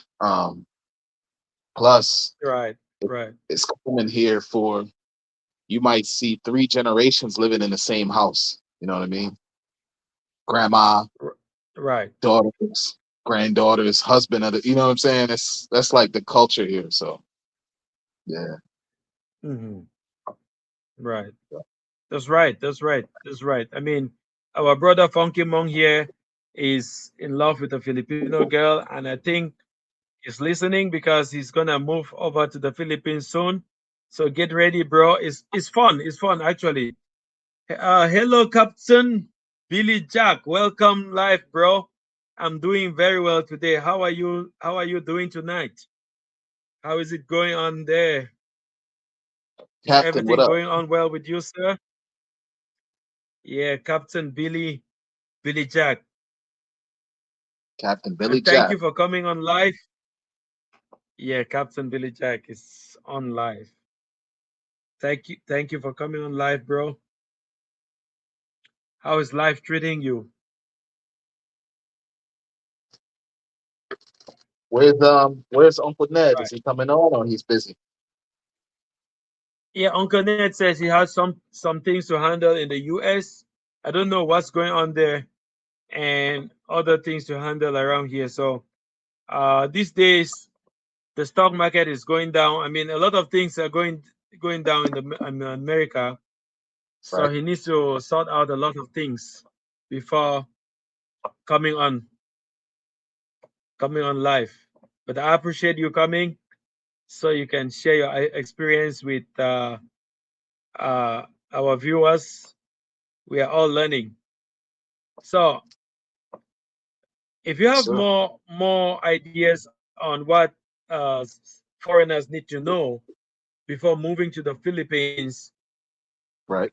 Speaker 2: Plus,
Speaker 1: right,
Speaker 2: it-
Speaker 1: right,
Speaker 2: it's common here for you might see 3 generations living in the same house. You know what I mean? Grandma,
Speaker 1: r- right.
Speaker 2: daughters, granddaughters, husband of the, you know what I'm saying? That's like the culture here. So yeah,
Speaker 1: Hmm. Right. That's right. That's right. That's right. I mean, our brother Funky Monk here is in love with a Filipino girl, and I think he's listening because he's gonna move over to the Philippines soon. So get ready, bro. It's fun. It's fun actually. Hello, Captain Billy Jack. Welcome live, bro. I'm doing very well today. How are you? How are you doing tonight? How is it going on there? Is
Speaker 2: Captain, what
Speaker 1: everything
Speaker 2: up?
Speaker 1: going on well with you, sir? Yeah, Captain Billy Jack.
Speaker 2: Captain Billy
Speaker 1: And thank
Speaker 2: Jack.
Speaker 1: you for coming on live. Yeah, Captain Billy Jack is on live. Thank you for coming on live, bro. How is life treating you?
Speaker 2: Where's Uncle Ned? Is
Speaker 1: Right.
Speaker 2: he coming on or he's busy?
Speaker 1: Yeah, Uncle Ned says he has some things to handle in the US. I don't know what's going on there and other things to handle around here. So These days, the stock market is going down. I mean, a lot of things are going down in America. So
Speaker 2: Right.
Speaker 1: he needs to sort out a lot of things before coming on coming on live. But I appreciate you coming so you can share your experience with uh, our viewers. We are all learning. So if you have
Speaker 2: Sure.
Speaker 1: more ideas on what foreigners need to know before moving to the Philippines,
Speaker 2: Right.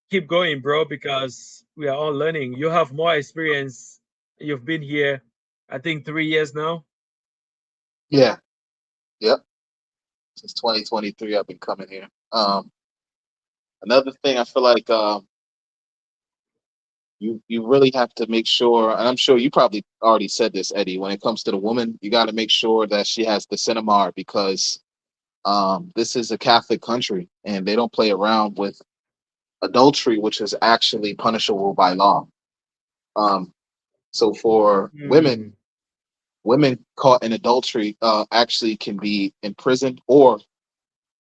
Speaker 1: keep going, bro, because we are all learning. You have more experience. You've been here, I think, 3 years now.
Speaker 2: Yeah. Yep. Since 2023, I've been coming here. Another thing I feel like you really have to make sure, and I'm sure you probably already said this, Eddie. When it comes to the woman, you got to make sure that she has the cinema because this is a Catholic country and they don't play around with adultery, which is actually punishable by law. Um, so for
Speaker 1: Hmm.
Speaker 2: women caught in adultery actually can be imprisoned or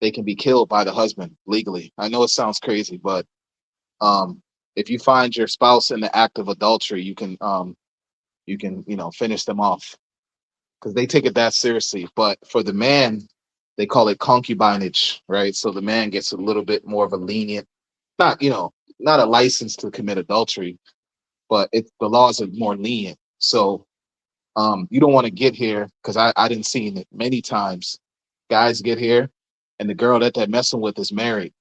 Speaker 2: they can be killed by the husband legally. I know it sounds crazy, but um, if you find your spouse in the act of adultery, you can finish them off because they take it that seriously. But for the man, they call it concubinage, right? So the man gets a little bit more of a lenient, not not a license to commit adultery, but the laws are more lenient. So you don't want to get here because I didn't see it many times. Guys get here, and the girl that they're messing with is married.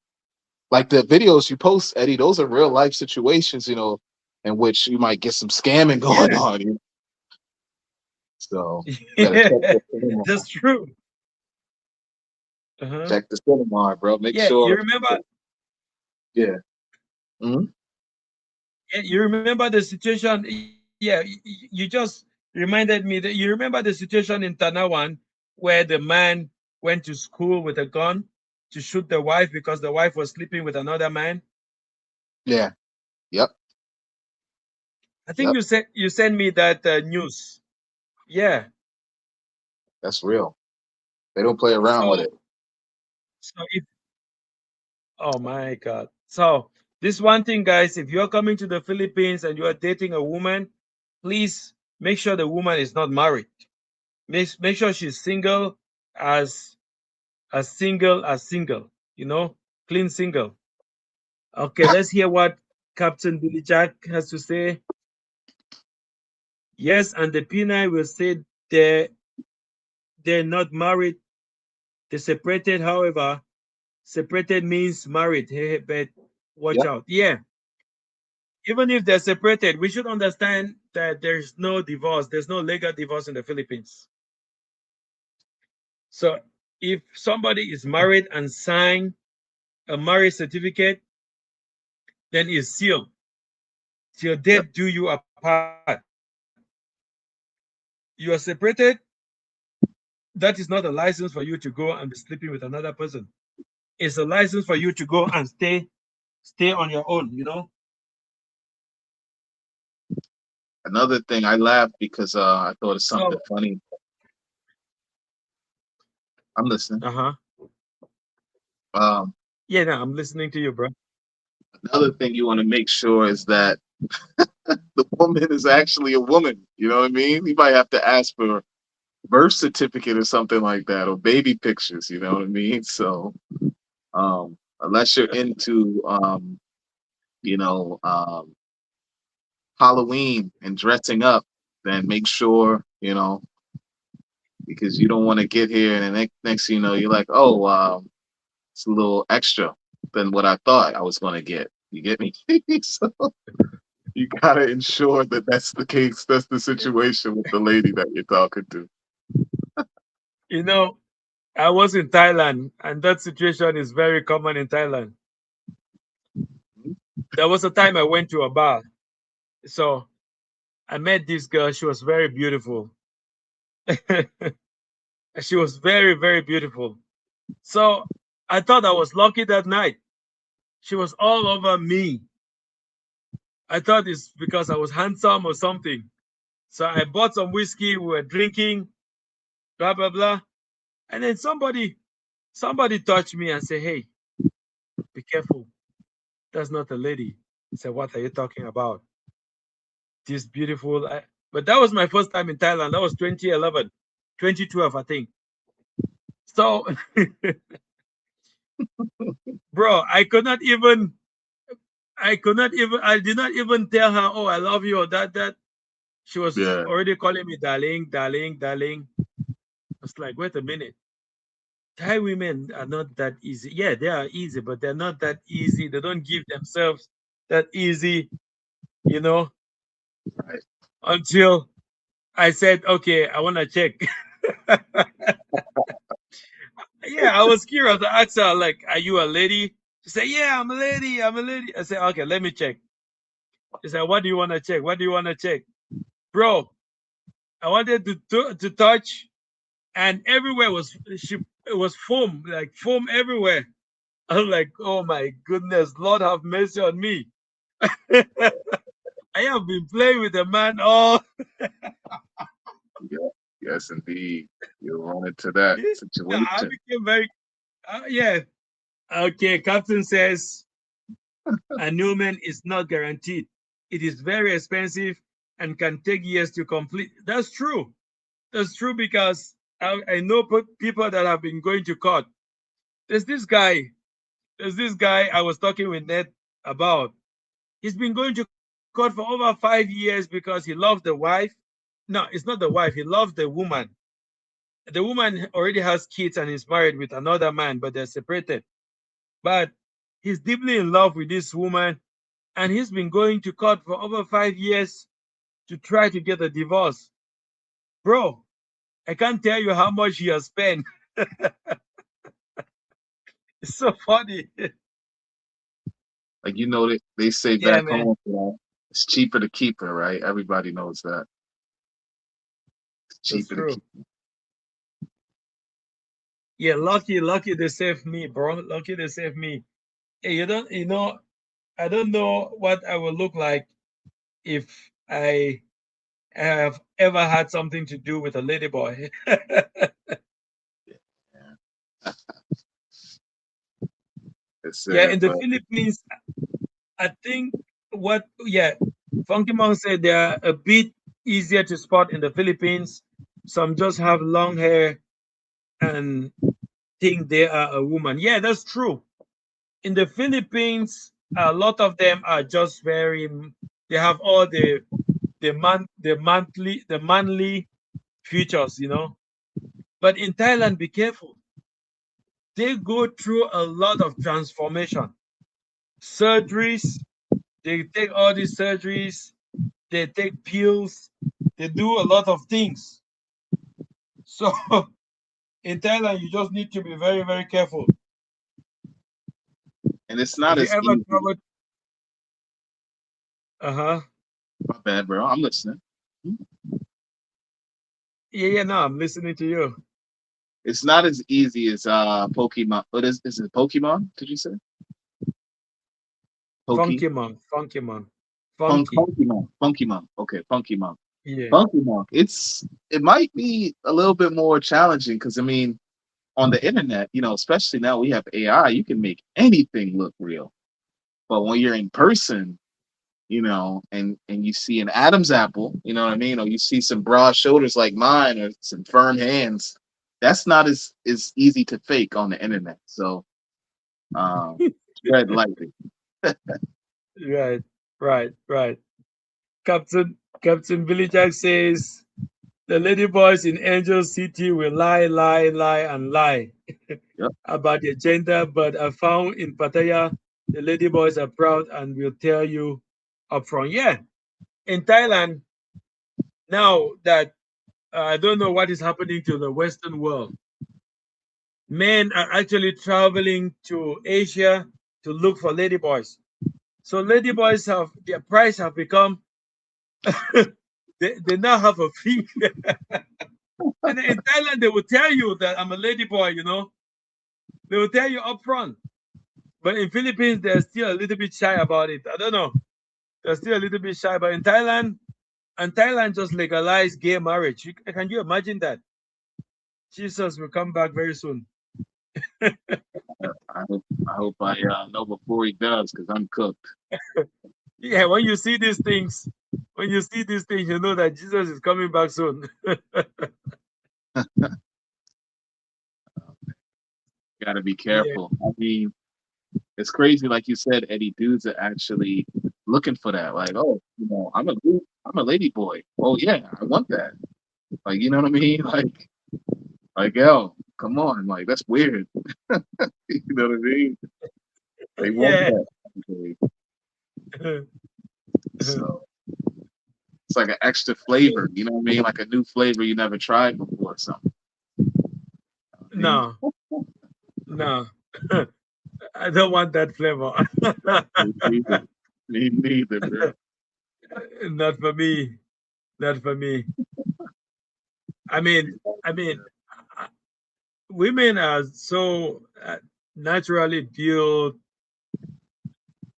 Speaker 2: Like the videos you post, Eddie, those are real life situations, in which you might get some scamming going
Speaker 1: Yeah,
Speaker 2: on. So you better check
Speaker 1: yeah,
Speaker 2: the cinema.
Speaker 1: that's true. Uh-huh.
Speaker 2: Check the cinema, bro. Make
Speaker 1: Yeah, you
Speaker 2: sure.
Speaker 1: remember?
Speaker 2: Yeah. Hmm.
Speaker 1: Yeah, you remember the situation? Yeah, you just reminded me that you remember the situation in Tanawan where the man went to school with a gun to shoot the wife because the wife was sleeping with another man.
Speaker 2: Yeah. Yep.
Speaker 1: I think
Speaker 2: Yep.
Speaker 1: you sent me that news. Yeah.
Speaker 2: That's real. They don't play around with
Speaker 1: So
Speaker 2: it.
Speaker 1: so if oh my God. So this one thing, guys, if you're coming to the Philippines and you are dating a woman, please make sure the woman is not married. Make sure she's single, as single, clean single. Okay, let's hear what Captain Billy Jack has to say. Yes, and the Pinay will say they're not married. They're separated, however. Separated means married. Hey, but watch
Speaker 2: Yep.
Speaker 1: out. Yeah, even if they're separated, we should understand that there's no divorce. There's no legal divorce in the Philippines. So if somebody is married and sign a marriage certificate, then it's sealed. Till
Speaker 2: Yep.
Speaker 1: death do you apart. You are separated, that is not a license for you to go and be sleeping with another person. It's a license for you to go and stay on your own.
Speaker 2: Another thing, I laughed because I thought of
Speaker 1: So,
Speaker 2: something funny. I'm listening.
Speaker 1: uh-huh.
Speaker 2: Um,
Speaker 1: Yeah, no, I'm listening to you, bro.
Speaker 2: Another thing you want to make sure is that the woman is actually a woman. You know what I mean? You might have to ask for birth certificate or something like that, or baby pictures. You know what I mean? So, unless you're into, you know, Halloween and dressing up, then make sure, because you don't want to get here and the next thing you know, you're like, oh, it's a little extra than what I thought I was going to get. You get me? So you got to ensure that that's the case. That's the situation with the lady that you're talking to.
Speaker 1: You know, I was in Thailand, and that situation is very common in Thailand. There was a time I went to a bar. So I met this girl. She was very beautiful. She was very, very beautiful. So I thought I was lucky that night. She was all over me. I thought it's because I was handsome or something. So I bought some whiskey. We were drinking. blah blah blah. And then somebody touched me and said, "Hey, be careful. That's not a lady." I said, "What are you talking about? This beautiful." But that was my first time in Thailand. That was 2011, 2012, I think. So, bro, I did not even tell her, "Oh, I love you," or that. She was
Speaker 2: Yeah.
Speaker 1: already calling me darling, darling, darling. I was like, wait a minute. Thai women are not that easy. Yeah, they are easy, but they're not that easy. They don't give themselves that easy, you know,
Speaker 2: Right.
Speaker 1: until I said, okay, I want to check. Yeah, I was curious. I asked her, like, are you a lady? She said, yeah, I'm a lady. I'm a lady. I said, okay, let me check. She said, what do you want to check? What do you want to check? Bro, I wanted to touch, and everywhere it was foam, like foam everywhere. I was like, oh my goodness, Lord have mercy on me. I have been playing with a man all.
Speaker 2: Yeah. Yes, indeed. You'll run into that
Speaker 1: I
Speaker 2: situation.
Speaker 1: became very, yeah. Okay, Captain says annulment is not guaranteed. It is very expensive and can take years to complete. That's true. That's true because I know people that have been going to court. There's this guy. There's this guy I was talking with Ned about. He's been going to court for over 5 years because he loves the wife. No, it's not the wife. He loves the woman. The woman already has kids and is married with another man, but they're separated. But he's deeply in love with this woman, and he's been going to court for over 5 years to try to get a divorce. Bro, I can't tell you how much he has spent. It's so funny.
Speaker 2: Like they say
Speaker 1: Yeah,
Speaker 2: back
Speaker 1: man.
Speaker 2: home, it's cheaper to keep her, right? Everybody knows that. It's
Speaker 1: That's
Speaker 2: cheaper to
Speaker 1: true.
Speaker 2: keep her.
Speaker 1: Yeah, lucky they saved me, bro. Lucky they saved me. Hey, I don't know what I will look like if I have ever had something to do with a ladyboy.
Speaker 2: Yeah. It's
Speaker 1: Yeah,
Speaker 2: sad,
Speaker 1: in the
Speaker 2: but
Speaker 1: Philippines, I think yeah, Funky Monk said they are a bit easier to spot in the Philippines. Some just have long hair and think they are a woman. Yeah, that's true. In the Philippines, a lot of them are just they have all the manly features, But in Thailand, be careful. They go through a lot of transformation, surgeries. They take all these surgeries. They take pills. They do a lot of things. So in Thailand, you just need to be very, very careful.
Speaker 2: and it's
Speaker 1: If
Speaker 2: not
Speaker 1: you
Speaker 2: as
Speaker 1: ever
Speaker 2: easy.
Speaker 1: travel, uh-huh.
Speaker 2: My bad, bro. I'm listening.
Speaker 1: Yeah, yeah, no, I'm listening to you.
Speaker 2: It's not as easy as Pokemon. What is it Pokemon? Did you say Poke?
Speaker 1: Funky man, funky.
Speaker 2: Funky Monk. Okay, Funky Monk.
Speaker 1: Yeah.
Speaker 2: Funky Monk. It might be a little bit more challenging because I mean, on the internet, especially now we have AI, you can make anything look real. But when you're in person, and you see an Adam's apple, you know what I mean, or you see some broad shoulders like mine, or some firm hands, that's not as easy to fake on the internet. So tread lightly.
Speaker 1: Right, right. Captain Billy Jack says the ladyboys in Angel City will lie, and lie
Speaker 2: Yep.
Speaker 1: about their gender, but I found in Pattaya the ladyboys are proud and will tell you upfront. Yeah, in Thailand now that I don't know what is happening to the Western world. Men are actually traveling to Asia to look for ladyboys. So ladyboys have their price have become they now have a fee. And in Thailand they will tell you that I'm a ladyboy. They will tell you upfront. But in Philippines they're still a little bit shy about it. I don't know. They're still a little bit shy. But in Thailand, and Thailand just legalized gay marriage. Can you imagine that? Jesus will come back very soon.
Speaker 2: I hope I know before he does, because I'm cooked.
Speaker 1: Yeah, when you see these things, when you see these things, you know that Jesus is coming back soon.
Speaker 2: Got to be
Speaker 1: Yeah,
Speaker 2: careful. I mean, it's crazy, like you said, Eddie. Dudes are actually looking for that. Like, oh, I'm a lady boy. Oh yeah, I want that. Like, you know what I mean? Like, yo, come on. Like, that's weird. You know what I mean? They want
Speaker 1: yeah.
Speaker 2: that. So it's like an extra flavor. You know what I mean? Like a new flavor you never tried before. Or something. I mean,
Speaker 1: No, no, I don't want that flavor.
Speaker 2: me neither. Me neither, bro.
Speaker 1: Not for me. Not for me. I mean, I mean, uh, women are so naturally built,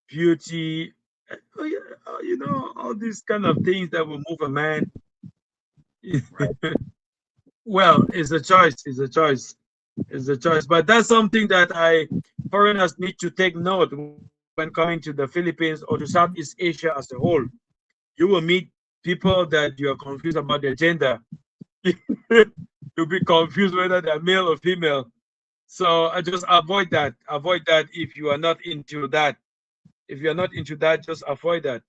Speaker 1: beauty, all these kind of things that will move a man.
Speaker 2: Right.
Speaker 1: Well, it's a choice. It's a choice. It's a choice. But that's something that foreigners need to take note when coming to the Philippines or to Southeast Asia as a whole. You will meet people that you are confused about their gender. You'll be confused whether they're male or female. So I just avoid that. Avoid that if you are not into that. If you're not into that, just avoid that.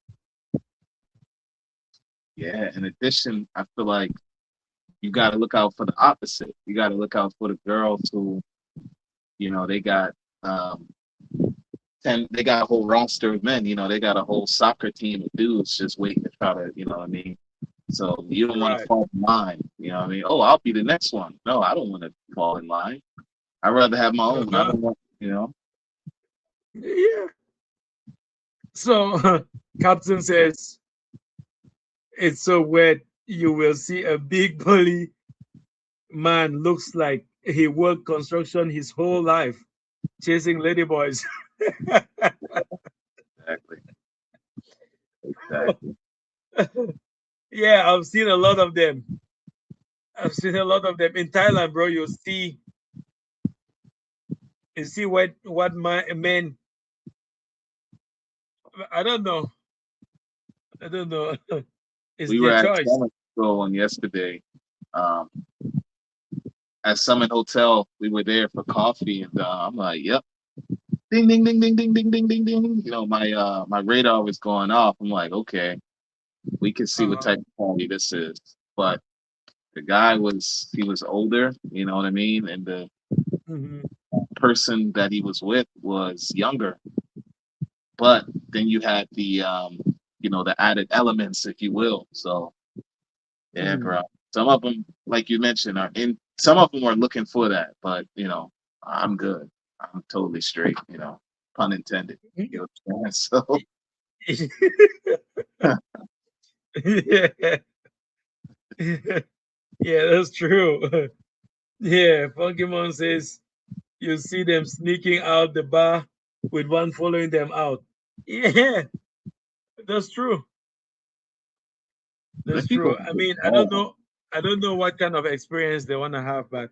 Speaker 2: Yeah. In addition, I feel like you got to look out for the opposite. You got to look out for the girls who, they got um, they got a whole roster of men. They got a whole soccer team of dudes just waiting to try to, you know what I mean? So you don't want to
Speaker 1: Right.
Speaker 2: fall in line. You know what I mean? Oh, I'll be the next one. No, I don't want to fall in line. I'd rather have my own. I
Speaker 1: Uh-huh.
Speaker 2: don't want.
Speaker 1: Yeah. So Captain says it's so wet you will see a big bully man looks like he worked construction his whole life chasing ladyboys.
Speaker 2: Exactly. Exactly.
Speaker 1: Yeah, I've seen a lot of them. I've seen a lot of them in Thailand, bro. You see what my men. I don't know. I don't know. It's
Speaker 2: We were
Speaker 1: their
Speaker 2: at
Speaker 1: choice.
Speaker 2: Summit on yesterday. Um, at Summit Hotel, we were there for coffee, and I'm like, "Yep, ding, ding, ding, ding, ding, ding, ding, ding, ding." My radar was going off. I'm like, okay, we can see what
Speaker 1: Uh-huh.
Speaker 2: type of party this is. But the guy he was older, you know what I mean, and the
Speaker 1: Hmm.
Speaker 2: person that he was with was younger. But then you had the added elements, if you will. So yeah,
Speaker 1: Hmm.
Speaker 2: bro. Some of them, like you mentioned, are in. Some of them are looking for that, but I'm good. I'm totally straight. Pun intended. You know what I'm saying? So
Speaker 1: Yeah. Yeah, that's true. Yeah, Pokemon says you see them sneaking out the bar with one following them out. Yeah, that's true. That's
Speaker 2: let people
Speaker 1: true.
Speaker 2: have
Speaker 1: I
Speaker 2: it.
Speaker 1: mean, I don't
Speaker 2: Oh,
Speaker 1: know. I don't know what kind of experience they want to have, but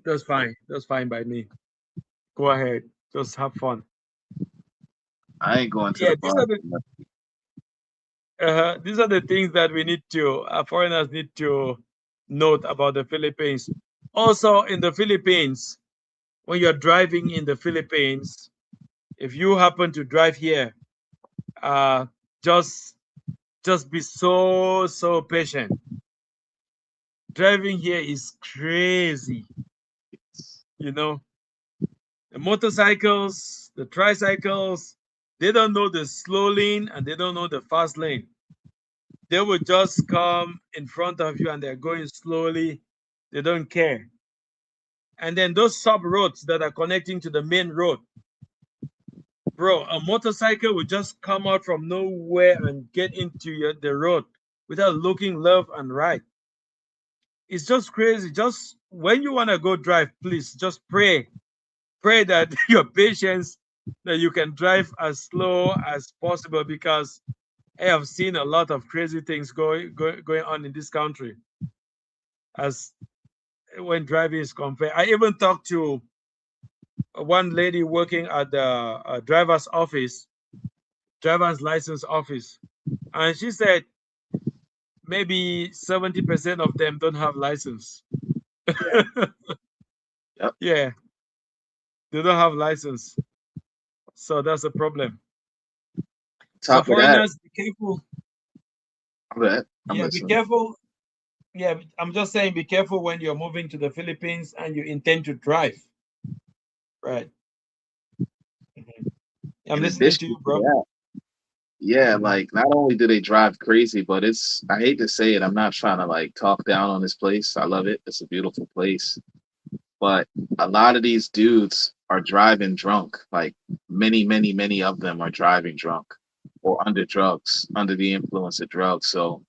Speaker 1: that's fine. That's fine by me. Go ahead. Just have fun.
Speaker 2: I ain't going to
Speaker 1: Yeah,
Speaker 2: the bar.
Speaker 1: these are the things that we need to foreigners need to note about the Philippines. Also, in the Philippines, when you're driving in the Philippines, if you happen to drive here, uh, just just be so patient. Driving here is crazy. You know, the motorcycles, the tricycles, they don't know the slow lane and they don't know the fast lane. They will just come in front of you and they're going slowly. They don't care. And then those sub roads that are connecting to the main road, bro, a motorcycle will just come out from nowhere and get into the road without looking left and right. It's just crazy. Just when you want to go drive, please just pray that your patience that you can drive as slow as possible because I have seen a lot of crazy things going on in this country. As when driving is compared. I even talked to one lady working at the driver's license office, and she said maybe 70% of them don't have license.
Speaker 2: Yeah. Yep.
Speaker 1: Yeah, they don't have license, so that's a problem. So
Speaker 2: Top of that,
Speaker 1: foreigners, be careful.
Speaker 2: I'm
Speaker 1: Yeah, be
Speaker 2: listening.
Speaker 1: careful. Yeah, I'm just saying, be careful when you're moving to the Philippines and you intend to drive. Right. Mhm. I'm
Speaker 2: In
Speaker 1: listening
Speaker 2: addition
Speaker 1: to you,
Speaker 2: to
Speaker 1: bro.
Speaker 2: that, yeah,
Speaker 1: Mhm.
Speaker 2: like not only do they drive crazy, but it's I hate to say it, I'm not trying to like talk down on this place. I love it. It's a beautiful place. But a lot of these dudes are driving drunk. Like many of them are driving drunk or under drugs, under the influence of drugs. So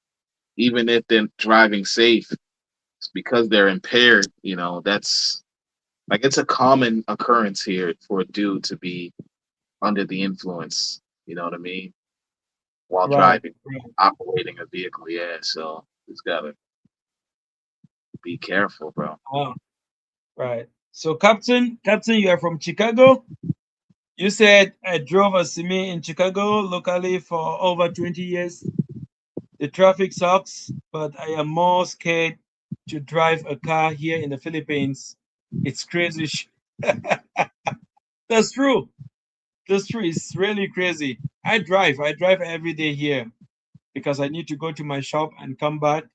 Speaker 2: even if they're driving safe, it's because they're impaired, that's like it's a common occurrence here for a dude to be under the influence, you know what I mean? While
Speaker 1: Right.
Speaker 2: driving,
Speaker 1: Right.
Speaker 2: operating a vehicle. Yeah, so just gotta be careful, bro.
Speaker 1: Ah, right. So, Captain, you are from Chicago. You said I drove a semi in Chicago locally for over 20 years. The traffic sucks, but I am more scared to drive a car here in the Philippines. It's crazy. That's true. That's true. It's really crazy. I drive every day here because I need to go to my shop and come back.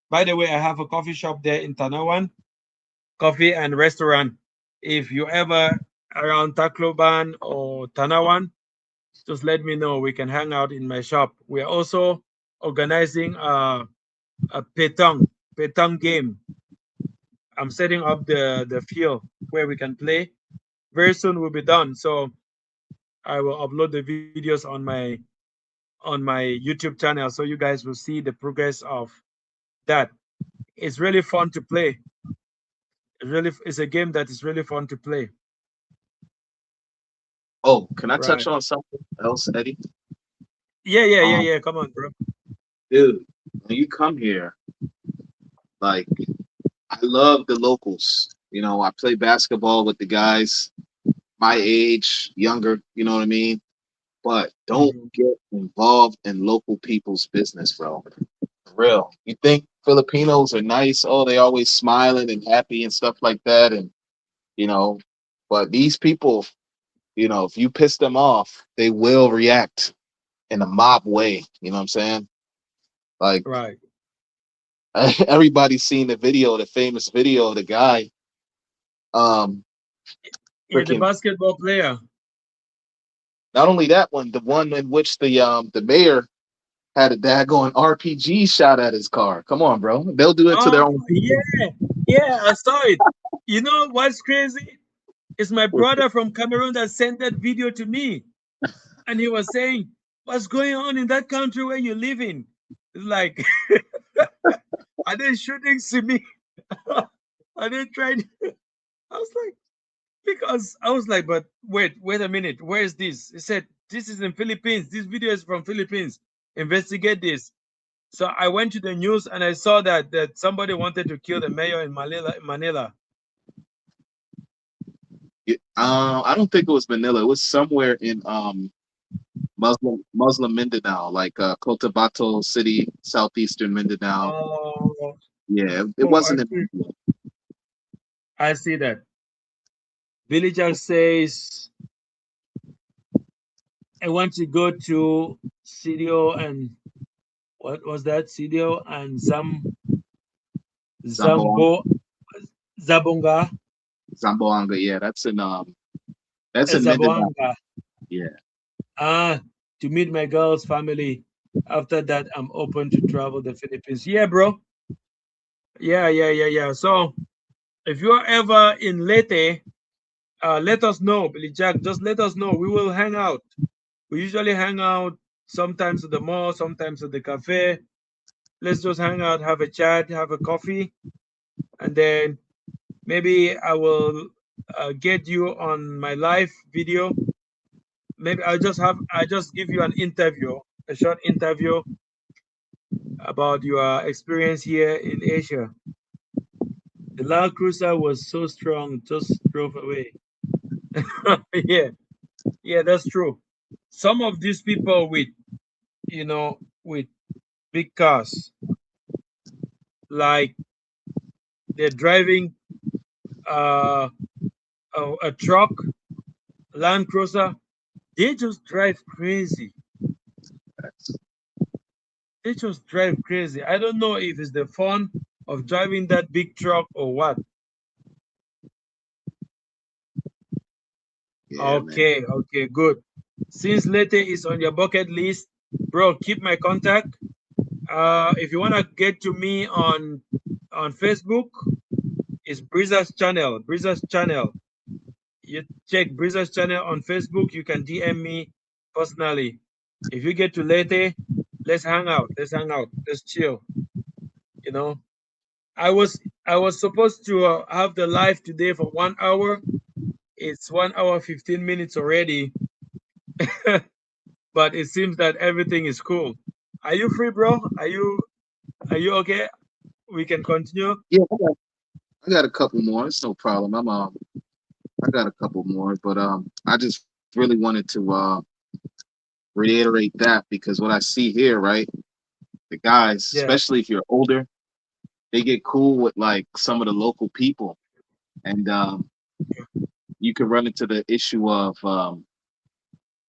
Speaker 1: By the way, I have a coffee shop there in Tanawan, coffee and restaurant. If you ever around Tacloban or Tanawan, just let me know. We can hang out in my shop. We are also organizing a petang game. I'm setting up the field where we can play. Very soon we'll be done. So I will upload the videos on my YouTube channel so you guys will see the progress of that. It's really fun to play. It's a game that is really fun to play.
Speaker 2: Oh, can I touch
Speaker 1: Right.
Speaker 2: on something else, Eddie? Um,
Speaker 1: Yeah. Come on, bro.
Speaker 2: dude, when you come here, like I love the locals. I play basketball with the guys my age, younger, you know what I mean? But don't
Speaker 1: Mhm.
Speaker 2: get involved in local people's business, bro. For real. You think Filipinos are nice? Oh, they always smiling and happy and stuff like that. And, you know, but these people, if you piss them off, they will react in a mob way. You know what I'm saying? Like
Speaker 1: Right.
Speaker 2: everybody's seen the video, the famous video of the guy, um,
Speaker 1: Yeah, the
Speaker 2: freaking.
Speaker 1: basketball player.
Speaker 2: Not only that one, the one in which the mayor had a daggone RPG shot at his car. Come on, bro. They'll do it to their
Speaker 1: Oh,
Speaker 2: own people.
Speaker 1: yeah. Yeah, I saw it. You know what's crazy? It's my brother from Cameroon that sent that video to me. And he was saying, what's going on in that country where you live in? It's like, are they shooting me? Are they trying? I was like, because I was like, but wait a minute. Where is this? He said, this is in Philippines. This video is from Philippines. Investigate this. So I went to the news and I saw that somebody wanted to kill the mayor in Manila.
Speaker 2: I don't think it was Manila. It was somewhere in Muslim Mindanao, like Cotabato City, southeastern Mindanao.
Speaker 1: Oh,
Speaker 2: Yeah, it
Speaker 1: oh,
Speaker 2: wasn't in
Speaker 1: see.
Speaker 2: Manila.
Speaker 1: I see that. Villager says, I want to go to CDO and what was that? CDO and
Speaker 2: Zamboanga,
Speaker 1: Zambo Zabonga
Speaker 2: Zamboanga. Yeah, that's in Mindanao.
Speaker 1: Zaboanga.
Speaker 2: Yeah.
Speaker 1: Ah, to meet my girl's family. After that, I'm open to travel the Philippines. Yeah, bro. Yeah. So if you're ever in Leyte, let us know, Billy Jack. Just let us know. We will hang out. We usually hang out sometimes at the mall, sometimes at the cafe. Let's just hang out, have a chat, have a coffee, and then maybe I will get you on my live video. Maybe I just give you an interview, a short interview about your experience here in Asia. The Land Cruiser was so strong, just drove away. Yeah, yeah, that's true. Some of these people with, with big cars, like they're driving uh, a truck, Land Cruiser, they just drive crazy. They just drive crazy. I don't know if it's the fun of driving that big truck or what.
Speaker 2: Yeah, man.
Speaker 1: Okay, okay, good. Since Lete is on your bucket list, bro, keep my contact. If you wanna get to me on Facebook, it's Breezer's channel. Breezer's channel. You check Breezer's channel on Facebook. You can DM me personally. If you get to Lete, let's hang out. Let's hang out. Let's chill. You know, I was supposed to have the live today for 1 hour. It's 1 hour 15 minutes already, but it seems that everything is cool. Are you free, bro? Are you okay? We can continue.
Speaker 2: Yeah, I got a couple more. It's no problem. I got a couple more, but I just really wanted to reiterate that because what I see here, right, the guys,
Speaker 1: Yeah,
Speaker 2: especially if you're older, they get cool with like some of the local people, and you can run into the issue of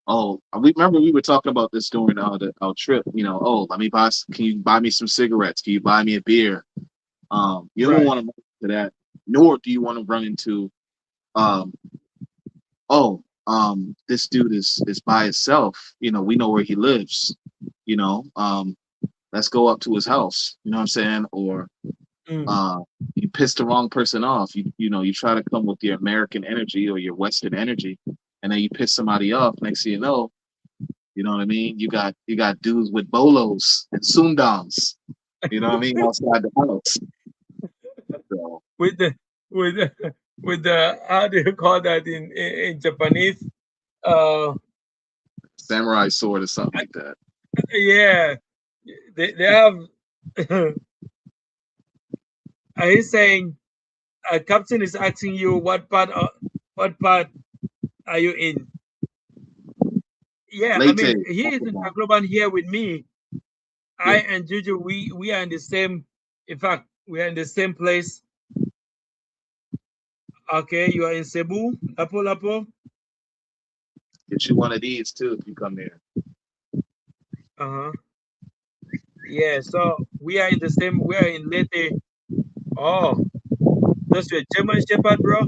Speaker 2: oh, we remember we were talking about this during our trip. You know, oh, let me buy. Can you buy me some cigarettes? Can you buy me a beer? You don't
Speaker 1: right.
Speaker 2: want to run into that, nor do you want to run into um, oh, this dude is by himself. You know, we know where he lives. You know, let's go up to his house. You know what I'm saying? Or
Speaker 1: Mm,
Speaker 2: uh, you piss the wrong person off. You know, you try to come with your American energy or your Western energy, and then you piss somebody off. Next thing you know what I mean? You got dudes with bolos and sundams. You know what I mean? Outside the house. So
Speaker 1: with the with the, with the how do you call that in Japanese? Uh,
Speaker 2: samurai sword or something like that.
Speaker 1: yeah, they have. He's saying, captain is asking you what part are you in? Yeah, I
Speaker 2: Late.
Speaker 1: mean he is in Tacloban here with me. I
Speaker 2: Yeah.
Speaker 1: and Juju, we are in the same. In fact, we are in the same place. Okay, you are in Cebu, Lapu Lapu.
Speaker 2: Get you one of these too if you come here.
Speaker 1: Uh huh. Yeah, so we are in the same. We are in Leyte. Oh, that's your German Shepherd, bro.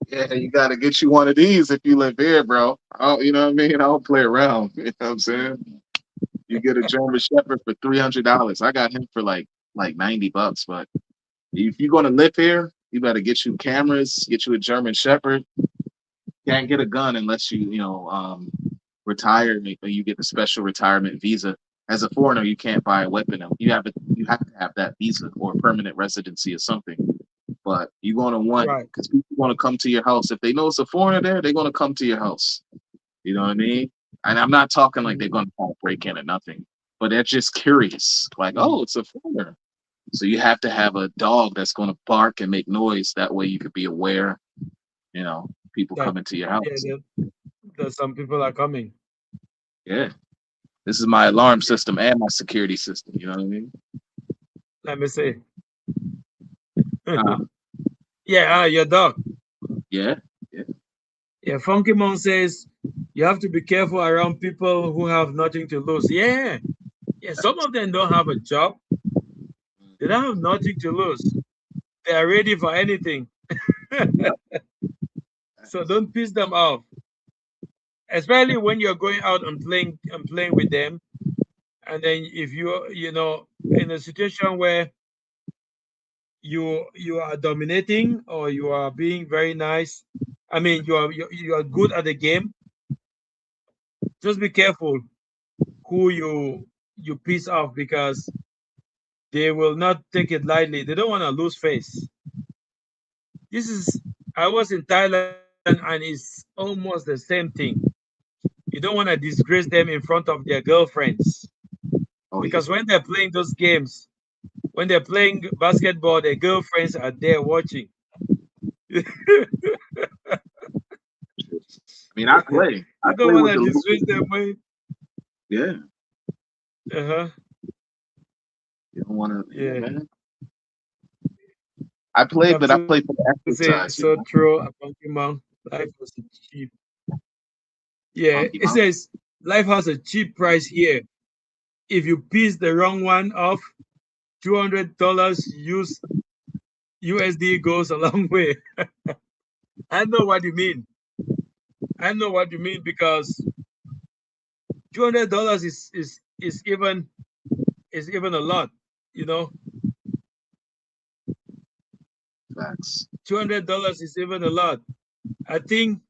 Speaker 2: Yeah, you gotta get you one of these if you live here, bro. You know what I mean? I don't play around. You know what I'm saying? You get a German Shepherd for $300. I got him for like $90, but if you're gonna live here, you better get you cameras, get you a German Shepherd. Can't get a gun unless retire or you get the special retirement visa. As a foreigner, you can't buy a weapon. You have to have that visa or permanent residency or something. But you're gonna want
Speaker 1: Right.
Speaker 2: because people want to come to your house. If they know it's a foreigner there, they're gonna come to your house. You know what I mean? And I'm not talking like they're
Speaker 1: Mhm.
Speaker 2: gonna try to break in or nothing, but they're just curious. Like,
Speaker 1: Mhm.
Speaker 2: oh, it's a foreigner. So you have to have a dog that's gonna bark and make noise. That way you could be aware, people
Speaker 1: That
Speaker 2: coming to your
Speaker 1: yeah,
Speaker 2: house.
Speaker 1: that some people are coming.
Speaker 2: Yeah. This is my alarm system and my security system. You know what I mean?
Speaker 1: Let me see.
Speaker 2: Uh,
Speaker 1: Yeah, your dog.
Speaker 2: yeah. Yeah.
Speaker 1: Yeah, Funky Mom says you have to be careful around people who have nothing to lose. Yeah, yeah. Some of them don't have a job. They don't have nothing to lose. They are ready for anything.
Speaker 2: Yep.
Speaker 1: So don't piss them off, especially when you're going out and playing with them. And then if you in a situation where you are dominating or you are being very nice, I mean you are good at the game. Just be careful who you piss off because they will not take it lightly. They don't want to lose face. This is I was in Thailand and it's almost the same thing. You don't want to disgrace them in front of their girlfriends
Speaker 2: Oh yeah.
Speaker 1: because when they're playing those games, when they're playing basketball, their girlfriends are there watching.
Speaker 2: I mean, I play. I
Speaker 1: You don't
Speaker 2: play
Speaker 1: want
Speaker 2: with
Speaker 1: to
Speaker 2: the local
Speaker 1: disgrace their
Speaker 2: team.
Speaker 1: mind.
Speaker 2: Yeah,
Speaker 1: Uh-huh.
Speaker 2: you don't want to. Yeah,
Speaker 1: Yeah.
Speaker 2: man. I play, but I
Speaker 1: Captain
Speaker 2: play for
Speaker 1: say
Speaker 2: the
Speaker 1: so
Speaker 2: exercise.
Speaker 1: true about Pokemon. Life was a cheap. Yeah, it
Speaker 2: Monkey Mountain.
Speaker 1: says life has a cheap price here. If you piece the wrong one off, $200 USD goes a long way. I know what you mean. I know what you mean because $200 is even a lot. You know,
Speaker 2: Facts.
Speaker 1: $200 is even a lot. I think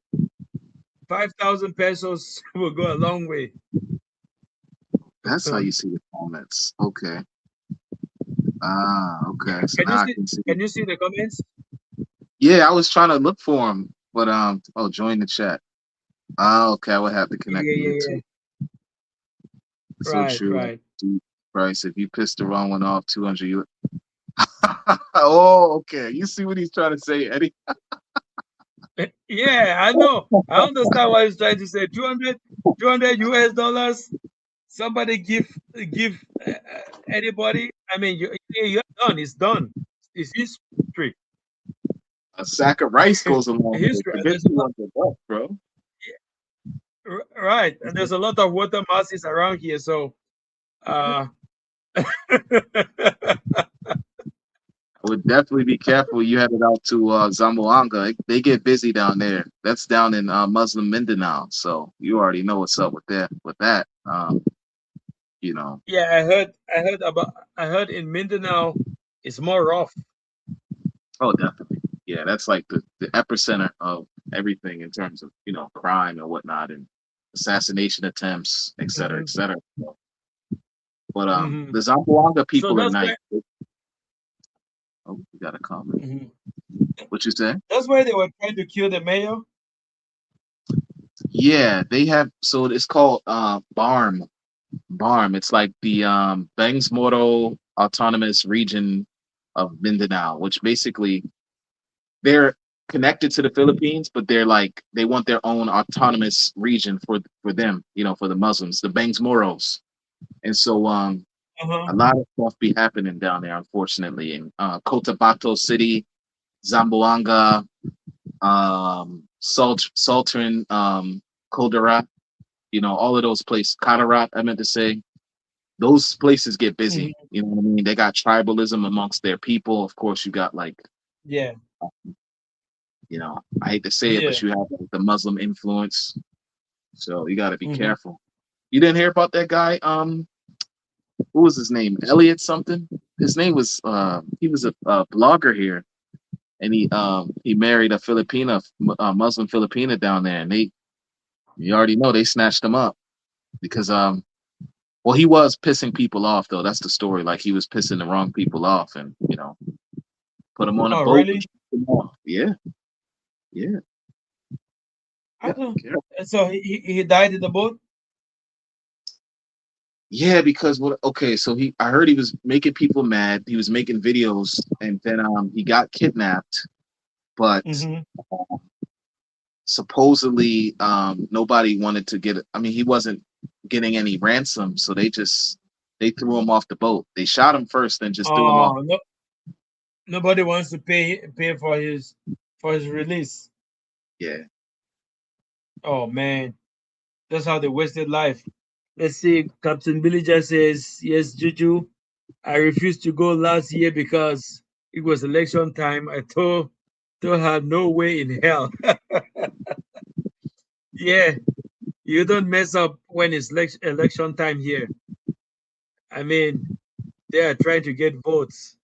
Speaker 1: 5,000 pesos will go a long way.
Speaker 2: That's how you see the comments. Okay. Ah, okay. So
Speaker 1: Can you
Speaker 2: now I
Speaker 1: see?
Speaker 2: can see.
Speaker 1: Can you see the comments?
Speaker 2: Yeah, I was trying to look for him, but oh, join the chat. Ah, okay. I would have to
Speaker 1: Yeah,
Speaker 2: connect
Speaker 1: yeah,
Speaker 2: to
Speaker 1: yeah,
Speaker 2: YouTube.
Speaker 1: yeah.
Speaker 2: So
Speaker 1: Right,
Speaker 2: true.
Speaker 1: right.
Speaker 2: Price. If you piss the wrong one off, 200 you. Oh, okay. You see what he's trying to say, Eddie?
Speaker 1: Yeah, I know. I understand what he's trying to say. 200 US dollars. Somebody give anybody. I mean, you're done. It's done. It's history.
Speaker 2: A sack of rice goes a long
Speaker 1: History.
Speaker 2: way.
Speaker 1: And
Speaker 2: Forget $200, bro.
Speaker 1: right. And there's a lot of water masses around here. So, uh,
Speaker 2: I would definitely be careful. You headed out to Zamboanga. They get busy down there. That's down in Muslim Mindanao. So you already know what's up with that. With that, you know.
Speaker 1: yeah, I heard in Mindanao it's more rough.
Speaker 2: Oh, definitely. Yeah, that's like the epicenter of everything in terms of crime and whatnot, and assassination attempts, et cetera, et
Speaker 1: Hmm.
Speaker 2: cetera. So, but
Speaker 1: Hmm.
Speaker 2: the Zamboanga
Speaker 1: So
Speaker 2: people are nice. Oh, we got a comment.
Speaker 1: mhm.
Speaker 2: What you say?
Speaker 1: That's why they were trying to kill the mayor.
Speaker 2: Yeah, they have. So it's called BARM. BARM. It's like the Bangsmoro Autonomous Region of Mindanao, which basically they're connected to the Philippines, but they're like they want their own autonomous region for them, for the Muslims, the Bangsmoros. And so
Speaker 1: Uh-huh.
Speaker 2: a lot of stuff be happening down there, unfortunately, in Cotabato City, Zamboanga, Sultan, Kodarat, all of those places, Kadarat, I meant to say, those places get busy.
Speaker 1: Hmm.
Speaker 2: You know what I mean? They got tribalism amongst their people. Of course, you got like,
Speaker 1: Yeah,
Speaker 2: I hate to say it,
Speaker 1: yeah.
Speaker 2: but you have like, the Muslim influence. So you got to be
Speaker 1: Hmm.
Speaker 2: careful. You didn't hear about that guy? What was his name? Elliot something. His name was. He was a blogger here, and he married a Filipina, Muslim Filipina down there, and you already know they snatched him up because well, he was pissing people off though. That's the story. Like he was pissing the wrong people off, and put him on a
Speaker 1: Oh,
Speaker 2: boat and
Speaker 1: really?
Speaker 2: shipped him off. Yeah, yeah,
Speaker 1: I
Speaker 2: yeah.
Speaker 1: don't. So he died in the boat.
Speaker 2: Yeah, because what? Okay, so I heard he was making people mad. He was making videos, and then he got kidnapped. But
Speaker 1: Hmm.
Speaker 2: supposedly, nobody wanted to get it. I mean, he wasn't getting any ransom, so they threw him off the boat. They shot him first, then just threw him off.
Speaker 1: Oh no, nobody wants to pay for his release.
Speaker 2: Yeah,
Speaker 1: Oh man, that's how they wasted life. Let's see. Captain Billy just says yes, Juju. I refused to go last year because it was election time. I told her no way in hell. Yeah, you don't mess up when it's election time here. I mean, they are trying to get votes,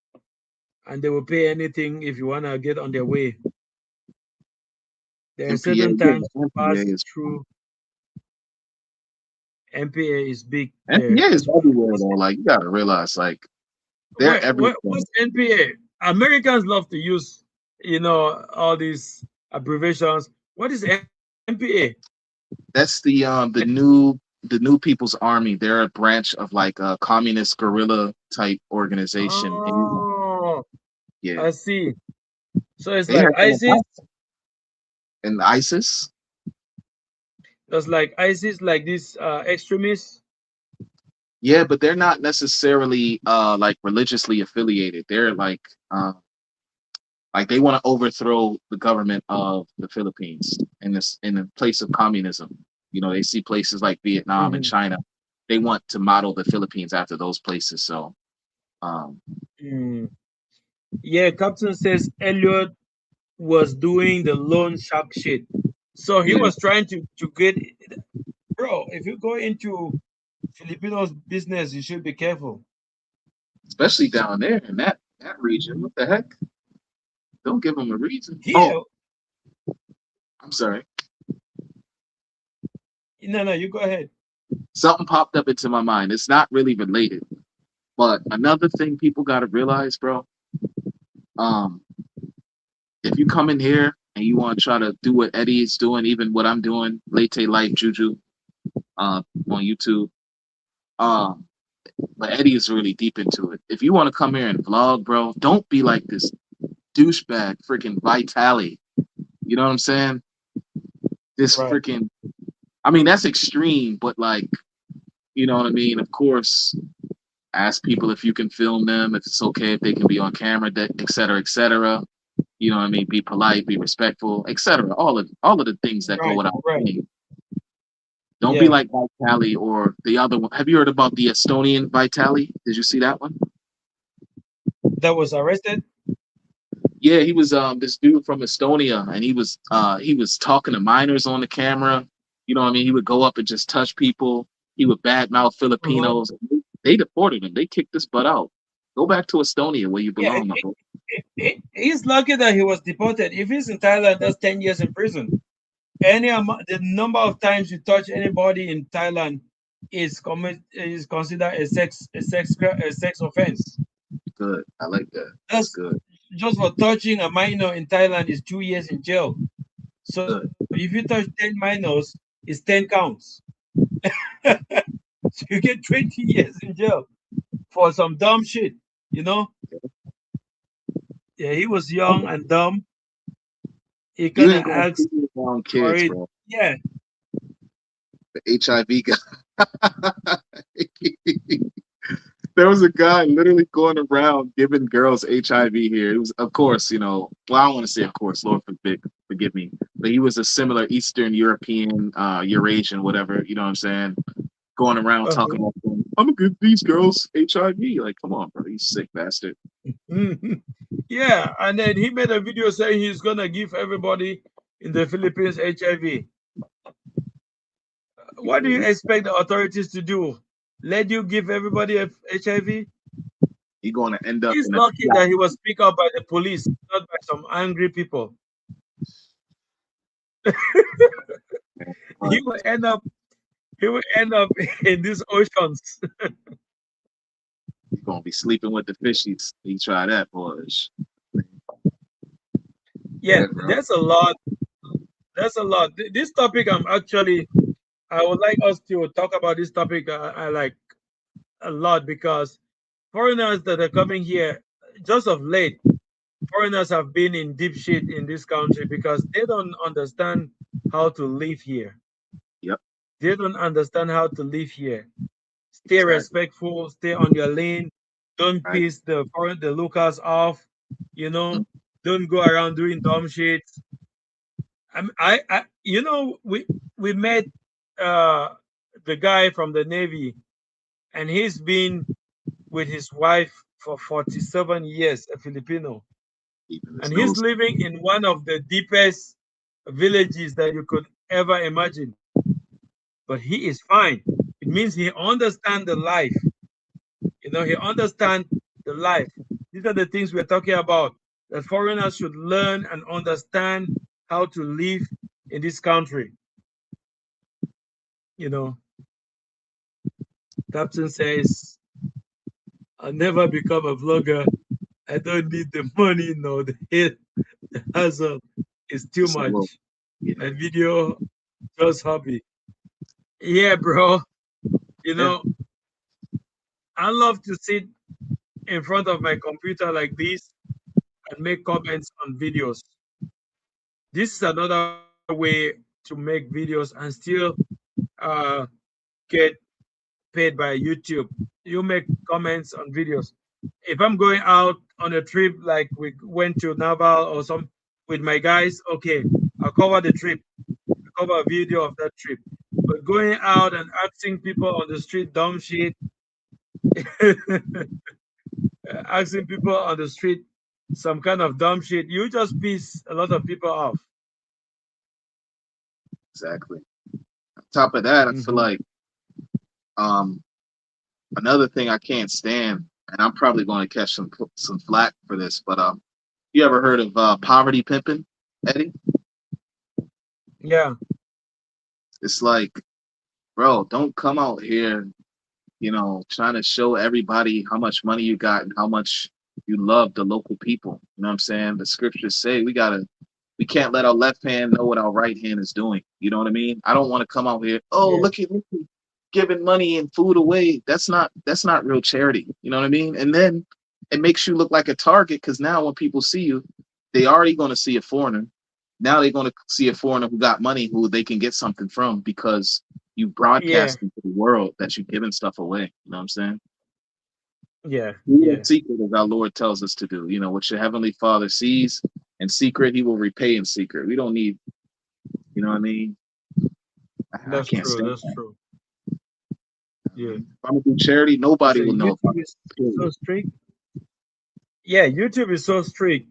Speaker 1: and they will pay anything if you wanna get on their way. There are
Speaker 2: MPA.
Speaker 1: certain
Speaker 2: Yeah,
Speaker 1: times to
Speaker 2: MPA
Speaker 1: pass
Speaker 2: is
Speaker 1: through. MPA is big there.
Speaker 2: MPA is everywhere though. Like you gotta realize, like they're everything.
Speaker 1: What's NPA? Americans love to use, all these abbreviations. What is NPA?
Speaker 2: That's the new. the New People's Army. They're a branch of like a communist guerrilla type organization.
Speaker 1: Oh,
Speaker 2: Yeah,
Speaker 1: I see. So it's
Speaker 2: they
Speaker 1: like
Speaker 2: have been
Speaker 1: ISIS.
Speaker 2: in ISIS.
Speaker 1: That's like ISIS, like these extremists.
Speaker 2: Yeah, but they're not necessarily like religiously affiliated. They're like they want to overthrow the government of the Philippines in this in the place of communism. You know, they see places like Vietnam and
Speaker 1: Mhm.
Speaker 2: China. They want to model the Philippines after those places. So um
Speaker 1: Mm. Yeah, Captain says Elliot was doing the loan shark shit. So he
Speaker 2: yeah,
Speaker 1: was trying to get, bro. If you go into Filipinos business, you should be careful.
Speaker 2: especially down there in that region. What the heck? Don't give them a reason. Oh,
Speaker 1: Here,
Speaker 2: I'm sorry.
Speaker 1: no, no, you go ahead.
Speaker 2: Something popped up into my mind. It's not really related, but another thing people got to realize, bro. Um, if you come in here and you want to try to do what Eddie is doing, even what I'm doing, Late Life Juju, on YouTube, um, but Eddie is really deep into it. If you want to come here and vlog, bro, don't be like this douchebag, freaking Vitali. You know what I'm saying? This
Speaker 1: Right,
Speaker 2: freaking. I mean, that's extreme, but like, you know what I mean. Of course, ask people if you can film them, if it's okay, if they can be on camera, et cetera, et cetera. You know what I mean? Be polite, be respectful, etc. All of the things that go
Speaker 1: right,
Speaker 2: without
Speaker 1: right.
Speaker 2: saying. Don't be
Speaker 1: Yeah,
Speaker 2: like Vitali or the other one. Have you heard about the Estonian Vitali? Did you see that one?
Speaker 1: that was arrested.
Speaker 2: Yeah, he was this dude from Estonia, and he was talking to minors on the camera. You know what I mean? He would go up and just touch people. He would badmouth
Speaker 1: Uh-huh.
Speaker 2: Filipinos. They deported him. They kicked this butt out. Go back to Estonia where you
Speaker 1: Yeah,
Speaker 2: belong, my boy.
Speaker 1: he's lucky that he was deported. If he's in Thailand, that's 10 years in prison. The number of times you touch anybody in Thailand is considered a sex offense.
Speaker 2: Good. I like that. That's
Speaker 1: That's
Speaker 2: good.
Speaker 1: just for touching a minor in Thailand is 2 years in jail. So if you
Speaker 2: Good.
Speaker 1: touch 10 minors, it's 10 counts. So you get 20 years in jail for some dumb shit. You know? Yeah, he was young and dumb. He
Speaker 2: You
Speaker 1: kind of
Speaker 2: ain't gonna see
Speaker 1: asked
Speaker 2: it around
Speaker 1: for
Speaker 2: kids,
Speaker 1: it.
Speaker 2: bro.
Speaker 1: Yeah.
Speaker 2: The HIV guy. There was a guy literally going around giving girls HIV here. It was, of course, well, I don't want to say, of course, Lord forgive me, but he was a similar Eastern European, Eurasian, whatever. You know what I'm saying? Going around talking
Speaker 1: Uh-huh.
Speaker 2: about, I'm gonna give these girls HIV. Like, come on, bro, you sick bastard.
Speaker 1: Yeah, and then he made a video saying he's gonna give everybody in the Philippines HIV. What do you
Speaker 2: He,
Speaker 1: expect the authorities to do? Let you give everybody HIV?
Speaker 2: he going to end up
Speaker 1: He's
Speaker 2: in a
Speaker 1: lucky
Speaker 2: trap.
Speaker 1: that he was picked up by the police, not by some angry people.
Speaker 2: But
Speaker 1: He will end up. He will end up in these oceans.
Speaker 2: he's gonna be sleeping with the fishies. He try that, boys.
Speaker 1: Yeah,
Speaker 2: Yeah, bro.
Speaker 1: there's a lot. There's a lot. This topic, I would like us to talk about this topic. I like a lot because foreigners that are coming here, just of late, foreigners have been in deep shit in this country because they don't understand how to live here.
Speaker 2: Yep,
Speaker 1: They don't understand how to live here. Stay
Speaker 2: exactly.
Speaker 1: respectful, stay on your lane, don't
Speaker 2: Right.
Speaker 1: piss the locals off, you
Speaker 2: Mhm.
Speaker 1: know, don't go around doing dumb shit. We met uh the guy from the Navy, and he's been with his wife for 47 years, a Filipino.
Speaker 2: Keeping his
Speaker 1: And he's
Speaker 2: nose.
Speaker 1: living in one of the deepest villages that you could ever imagine. But he is fine. It means he understands the life. He understands the life. These are the things we're talking about. That foreigners should learn and understand how to live in this country. You know, Captain says, I'll never become a vlogger. I don't need the money, no, the hassle is too
Speaker 2: It's a little,
Speaker 1: much.
Speaker 2: yeah.
Speaker 1: My video, just hobby. Yeah, bro. You
Speaker 2: Yeah,
Speaker 1: know, I love to sit in front of my computer like this and make comments on videos. This is another way to make videos and still uh, get paid by YouTube. You make comments on videos. If I'm going out on a trip, like we went to Naval or some with my guys, okay, I'll cover the trip, cover a video of that trip. But going out and asking people on the street dumb shit, asking people on the street some kind of dumb shit, you just piss a lot of people off.
Speaker 2: exactly. On top of that, I feel
Speaker 1: Hmm.
Speaker 2: like um another thing I can't stand, and I'm probably going to catch some flack for this, but you ever heard of poverty pimping, Eddie?
Speaker 1: Yeah,
Speaker 2: It's like, bro, don't come out here, trying to show everybody how much money you got and how much you love the local people. You know what I'm saying? The scriptures say we can't let our left hand know what our right hand is doing. You know what I mean? I don't want to come out here, oh,
Speaker 1: yeah,
Speaker 2: look at me giving money and food away. That's not real charity. You know what I mean? And then it makes you look like a target because now when people see you, they already going to see a foreigner. Now they're going to see a foreigner who got money who they can get something from because you
Speaker 1: yeah,
Speaker 2: broadcast into the world that you're giving stuff away. You know what I'm saying?
Speaker 1: yeah,
Speaker 2: Do in
Speaker 1: yeah.
Speaker 2: secret as our Lord tells us to do. What your heavenly Father sees in secret, He will repay in secret. We don't need, you know what I mean? I
Speaker 1: That's
Speaker 2: can't
Speaker 1: true.
Speaker 2: stand
Speaker 1: That's
Speaker 2: that.
Speaker 1: true.
Speaker 2: I
Speaker 1: Yeah.
Speaker 2: mean, if I'm gonna do charity,
Speaker 1: You
Speaker 2: nobody
Speaker 1: say
Speaker 2: will know if I'm
Speaker 1: YouTube is so
Speaker 2: period.
Speaker 1: strict. Yeah, YouTube is so strict.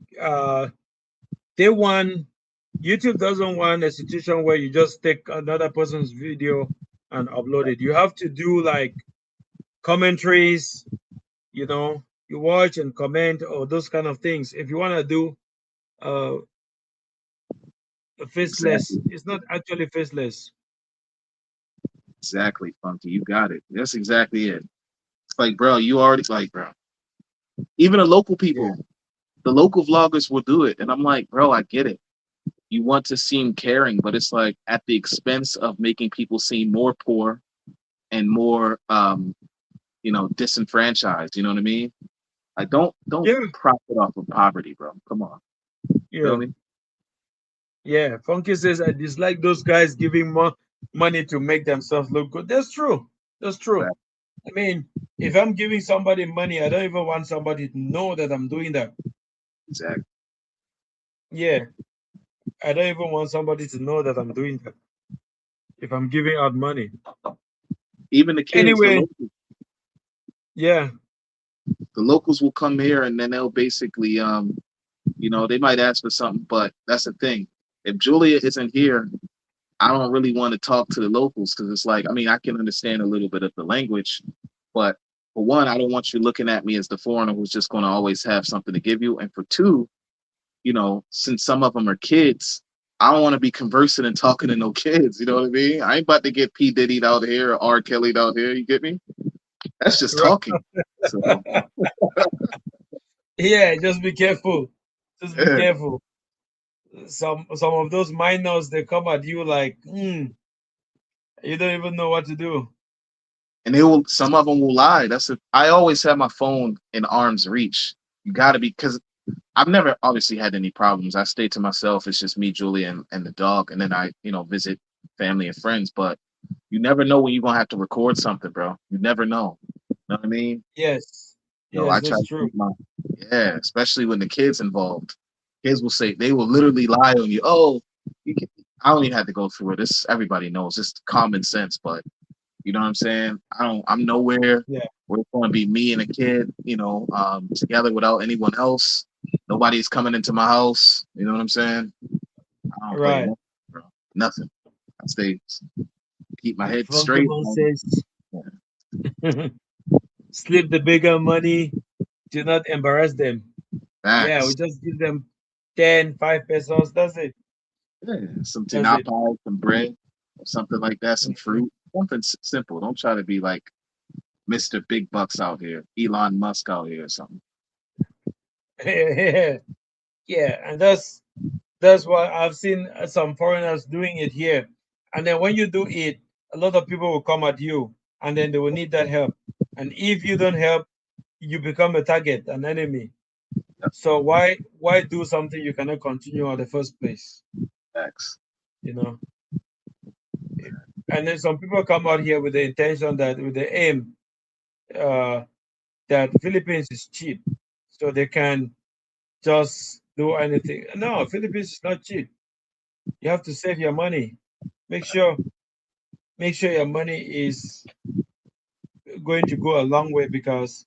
Speaker 1: They want YouTube doesn't want a situation where you just take another person's video and upload it. You have to do like commentaries, you watch and comment or those kind of things. If you want to do uh a faceless,
Speaker 2: Exactly,
Speaker 1: it's not actually faceless.
Speaker 2: exactly, Funky. You got it. That's exactly it. It's like, bro, you already like, bro. Even the local
Speaker 1: Yeah.
Speaker 2: people, the local vloggers will do it, and I'm like, bro, I get it. You want to seem caring, but it's like at the expense of making people seem more poor and more, disenfranchised. You know what I mean? Like, don't
Speaker 1: Yeah.
Speaker 2: profit off of poverty, bro. Come on, feel
Speaker 1: Yeah.
Speaker 2: me?
Speaker 1: Yeah. Funky says I dislike those guys giving more money to make themselves look good. That's true. That's true.
Speaker 2: Exactly.
Speaker 1: I mean, if I'm giving somebody money, I don't even want somebody to know that I'm doing that.
Speaker 2: Exactly.
Speaker 1: Yeah. I don't even want somebody to know that I'm doing that if I'm giving out money.
Speaker 2: Even the kids,
Speaker 1: Anyway, yeah.
Speaker 2: the locals will come here and then they'll basically, they might ask for something, but that's the thing. If Julia isn't here, I don't really want to talk to the locals because it's like, I mean, I can understand a little bit of the language, but for one, I don't want you looking at me as the foreigner who's just going to always have something to give you. And for two, since some of them are kids, I don't want to be conversing and talking to no kids. You know what I mean? I ain't about to get P. Diddy'd out here or R. Kelly'd out here. You get me? That's just
Speaker 1: Right.
Speaker 2: talking. So,
Speaker 1: Yeah, just be careful. Just be
Speaker 2: yeah.
Speaker 1: careful. Some of those minors they come at you like, you don't even know what to do.
Speaker 2: And some of them will lie. I always have my phone in arm's reach. You got to be, because I've never obviously had any problems. I stay to myself. It's just me, Julia, and the dog. And then I, visit family and friends. But you never know when you're going to have to record something, bro. You never know. You know what I mean?
Speaker 1: Yes.
Speaker 2: I
Speaker 1: Yes,
Speaker 2: try
Speaker 1: that's
Speaker 2: to
Speaker 1: true.
Speaker 2: keep yeah, especially when the kids involved. Kids will say, they will literally lie on you. Oh, you can, I don't even have to go through it. This everybody knows. It's common sense, but you know what I'm saying? I'm nowhere.
Speaker 1: Yeah.
Speaker 2: We're going to be me and a kid, together without anyone else. Nobody's coming into my house. You know what I'm saying? I don't play
Speaker 1: Right.
Speaker 2: nothing, bro. Nothing. I stay keep my head
Speaker 1: Funky
Speaker 2: straight.
Speaker 1: Man says
Speaker 2: Yeah,
Speaker 1: slip the bigger money, do not embarrass them. Yeah, we
Speaker 2: facts.
Speaker 1: just give them 10, 5 pesos. That's it.
Speaker 2: Yeah, some
Speaker 1: That's it.
Speaker 2: tinapay, some bread, or something like that, some
Speaker 1: Mhm.
Speaker 2: fruit, something simple. Don't try to be like Mr. Big Bucks out here, Elon Musk out here or something.
Speaker 1: Yeah, and that's why I've seen some foreigners doing it here. And then when you do it, a lot of people will come at you. and then they will need that help. And if you don't help, you become a target, an enemy. So why do something you cannot continue in the first place?
Speaker 2: Facts.
Speaker 1: You know. And then some people come out here with the intention that with the aim uh, that Philippines is cheap, so they can just do anything. No, Philippines is not cheap. You have to save your money. Make sure make sure your money is going to go a long way because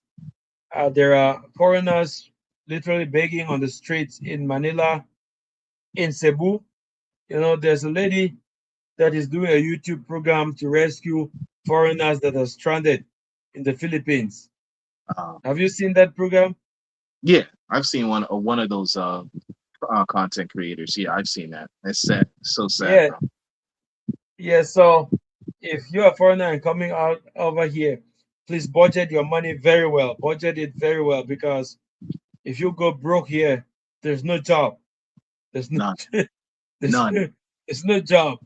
Speaker 1: there are foreigners literally begging on the streets in Manila, in Cebu. You know, there's a lady that is doing a YouTube program to rescue foreigners that are stranded in the Philippines.
Speaker 2: Um,
Speaker 1: Have you seen that program?
Speaker 2: yeah, I've seen one of those content creators. Yeah, I've seen that. It's sad. So sad,
Speaker 1: Yeah,
Speaker 2: bro.
Speaker 1: yeah. So if you're a foreigner and coming out over here, please budget your money very well. Budget it very well because if you go broke here, there's no job. There's no
Speaker 2: None.
Speaker 1: there's
Speaker 2: None.
Speaker 1: no, there's no job.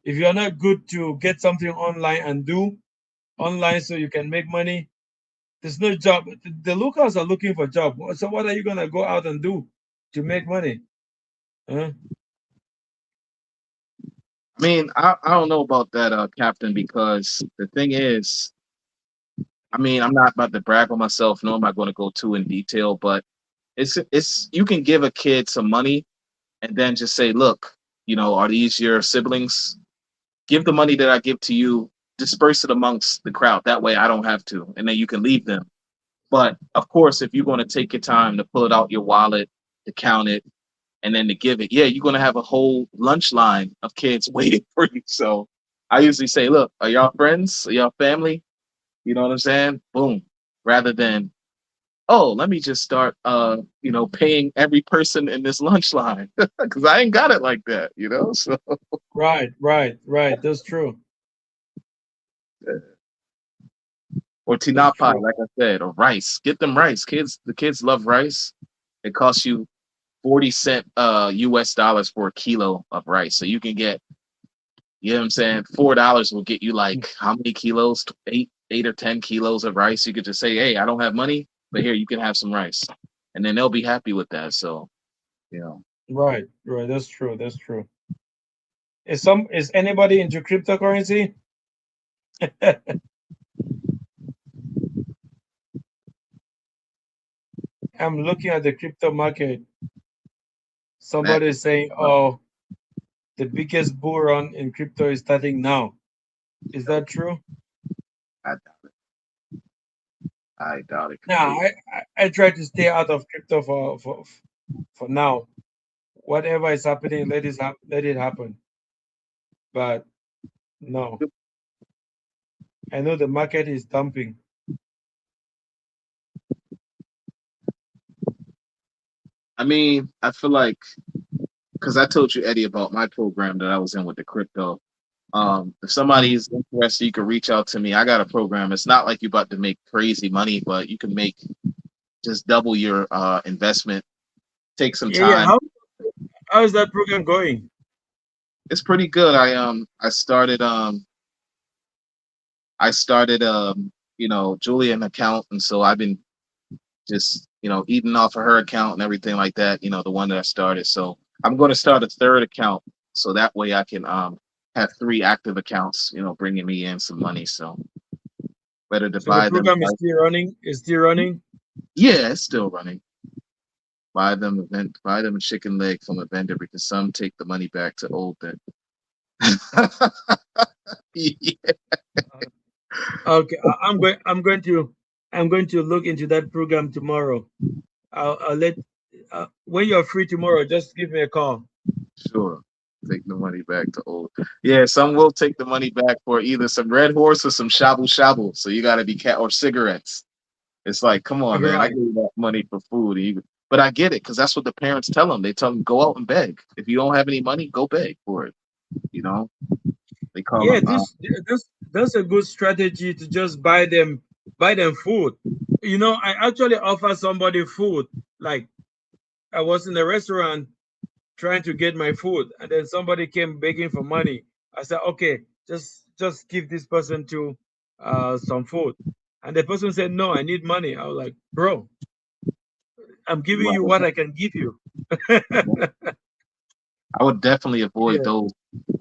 Speaker 1: If you're not good to get something online and do online so you can make money, there's no job. The locals are looking for job. So what are you gonna go out and do to make money? Huh?
Speaker 2: I mean, I don't know about that, Captain, because the thing is, I mean, I'm not about to brag on myself, nor am I going to go too in detail, but it's you can give a kid some money and then just say, look, are these your siblings? Give the money that I give to you, disperse it amongst the crowd. That way I don't have to, and then you can leave them. But of course, if you're going to take your time to pull it out your wallet, to count it, and then to give it, yeah, you're going to have a whole lunch line of kids waiting for you. So I usually say, look, are y'all friends? Are y'all family? You know what I'm saying? Boom. Rather than, oh, let me just start, paying every person in this lunch line because I ain't got it like that. So
Speaker 1: Right, right, right. That's true.
Speaker 2: or
Speaker 1: That's
Speaker 2: tinapay,
Speaker 1: true.
Speaker 2: like I said, or rice. Get them rice. The kids love rice. It costs you 40 cent US dollars for a kilo of rice. So you can get, you know what I'm saying? $4 will get you like how many kilos? Eight or 10 kilos of rice. You could just say, hey, I don't have money, but here you can have some rice. And then they'll be happy with that. So, you know.
Speaker 1: Right, right. That's true. That's true. Is anybody into cryptocurrency? I'm looking at the crypto market.
Speaker 2: Man,
Speaker 1: Somebody is saying, "Oh, the biggest bull run in crypto is starting now." Is that true?
Speaker 2: I, I doubt it
Speaker 1: No,
Speaker 2: completely.
Speaker 1: I try to stay out of crypto for now. Whatever is happening, let it happen. But no, I know the market is dumping.
Speaker 2: I mean, I feel like because I told you, Eddie, about my program that I was in with the crypto. If somebody
Speaker 1: Mhm.
Speaker 2: is interested, you can reach out to me. I got a program. It's not like you're about to make crazy money, but you can make just double your investment. Take some
Speaker 1: Yeah, yeah.
Speaker 2: time.
Speaker 1: How is that program going?
Speaker 2: It's pretty good. I started Julian account, and so I've been just eating off of her account and everything like that. The one that I started. So I'm going to start a third account, so that way I can have three active accounts. Bringing me in some money. So better to
Speaker 1: So the
Speaker 2: buy them.
Speaker 1: program is still running. Is still running.
Speaker 2: Yeah, it's still running. Buy them a chicken leg from a vendor because some take the money back to old them. Yeah.
Speaker 1: Okay, I'm going to look into that program tomorrow. I'll let when you're free tomorrow, just give me a call.
Speaker 2: Sure. Take the money back to old. Yeah, some will take the money back for either some Red Horse or some shabu shabu. So you got to be or cigarettes. It's like, come on, man. I
Speaker 1: Right.
Speaker 2: gave you that money for food. But I get it because that's what the parents tell them. They tell them go out and beg. If you don't have any money, go beg for it. You know, they call
Speaker 1: Yeah,
Speaker 2: them.
Speaker 1: that's a good strategy to just buy them food. You know, I actually offer somebody food. Like I was in a restaurant trying to get my food, and then somebody came begging for money. I said, okay, just give this person to. some food. And the person said, "No, I need money." I was like, "Bro, I'm giving you what
Speaker 2: Right.
Speaker 1: I can give you."
Speaker 2: I would definitely avoid
Speaker 1: Yeah,
Speaker 2: those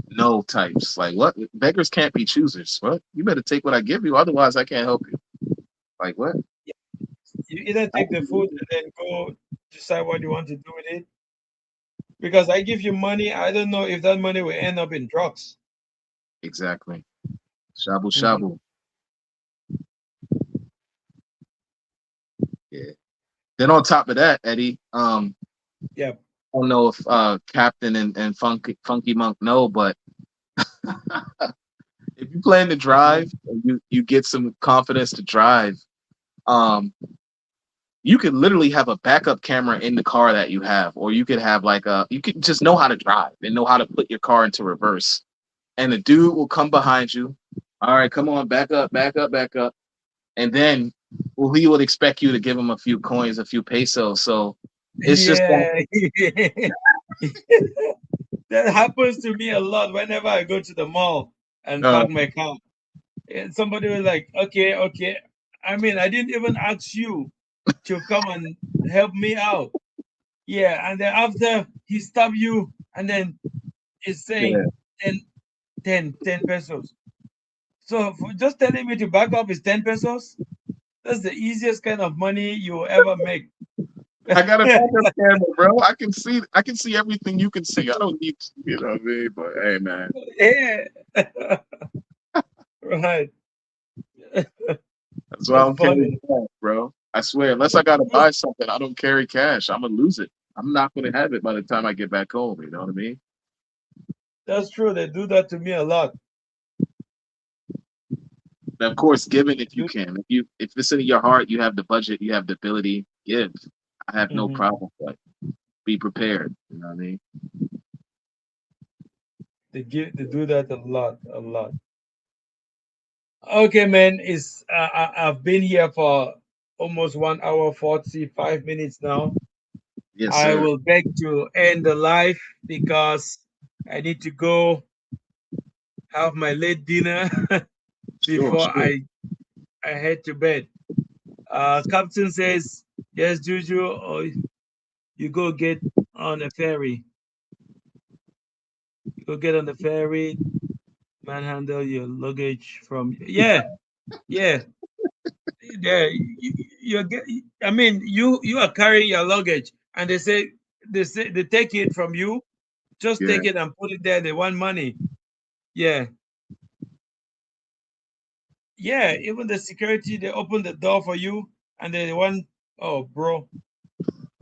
Speaker 2: no types. Like what? Beggars can't be choosers. What? You better take what I give you, otherwise I can't help you. Like what?
Speaker 1: you either
Speaker 2: I
Speaker 1: take the food and then go decide what you want to do with it. Because I give you money, I don't know if that money will end up in drugs.
Speaker 2: exactly. Shabu
Speaker 1: Hmm.
Speaker 2: shabu. Yeah. Then on top of that, Eddie,
Speaker 1: Yeah.
Speaker 2: I don't know if Captain and Funky Monk know, but if you plan to
Speaker 1: Mhm.
Speaker 2: drive and you get some confidence to drive, um, you could literally have a backup camera in the car that you have, or you could have like a you could just know how to drive and know how to put your car into reverse. And the dude will come behind you. All right, come on, back up, back up, back up. And then well, he would expect you to give him a few coins, a few pesos. So it's just that
Speaker 1: Yeah. That happens to me a lot whenever I go to the mall and
Speaker 2: uh,
Speaker 1: park my car. And somebody was like, "Okay, okay." I mean, I didn't even ask you to come and help me out. Yeah. And then after he stopped you and then is saying
Speaker 2: yeah.
Speaker 1: 10, 10 pesos. So for just telling me to back up is 10 pesos. That's the easiest kind of money you will ever make.
Speaker 2: I got a backup camera, bro. I can see everything you can see. I don't need you know what I mean? But hey man.
Speaker 1: Yeah. Right.
Speaker 2: That's why I
Speaker 1: That's
Speaker 2: don't carry
Speaker 1: funny.
Speaker 2: cash, bro. I swear, unless I gotta buy something, I don't carry cash. I'm gonna lose it. I'm not gonna have it by the time I get back home. You know what I mean?
Speaker 1: That's true. They do that to me a lot.
Speaker 2: And of course, give it if you
Speaker 1: Do,
Speaker 2: can. If it's in your heart, you have the budget, you have the ability, give. I have no
Speaker 1: mhm.
Speaker 2: problem, but be prepared. You know what I mean?
Speaker 1: They do that a lot, a lot. Okay, man. I've been here for almost 1 hour 45 minutes now.
Speaker 2: Yes,
Speaker 1: I
Speaker 2: sir.
Speaker 1: will beg to end the live because I need to go have my late dinner
Speaker 2: Sure,
Speaker 1: before
Speaker 2: sure.
Speaker 1: I head to bed. Captain says, "Yes, Juju, or you go get on a ferry. You go get on the ferry, manhandle your luggage from." Yeah, yeah, yeah. I mean, you are carrying your luggage, and they say they take it from you. Just
Speaker 2: Yeah.
Speaker 1: take it and put it there. They want money. Yeah, yeah. Even the security, they open the door for you, and they want. Oh, bro,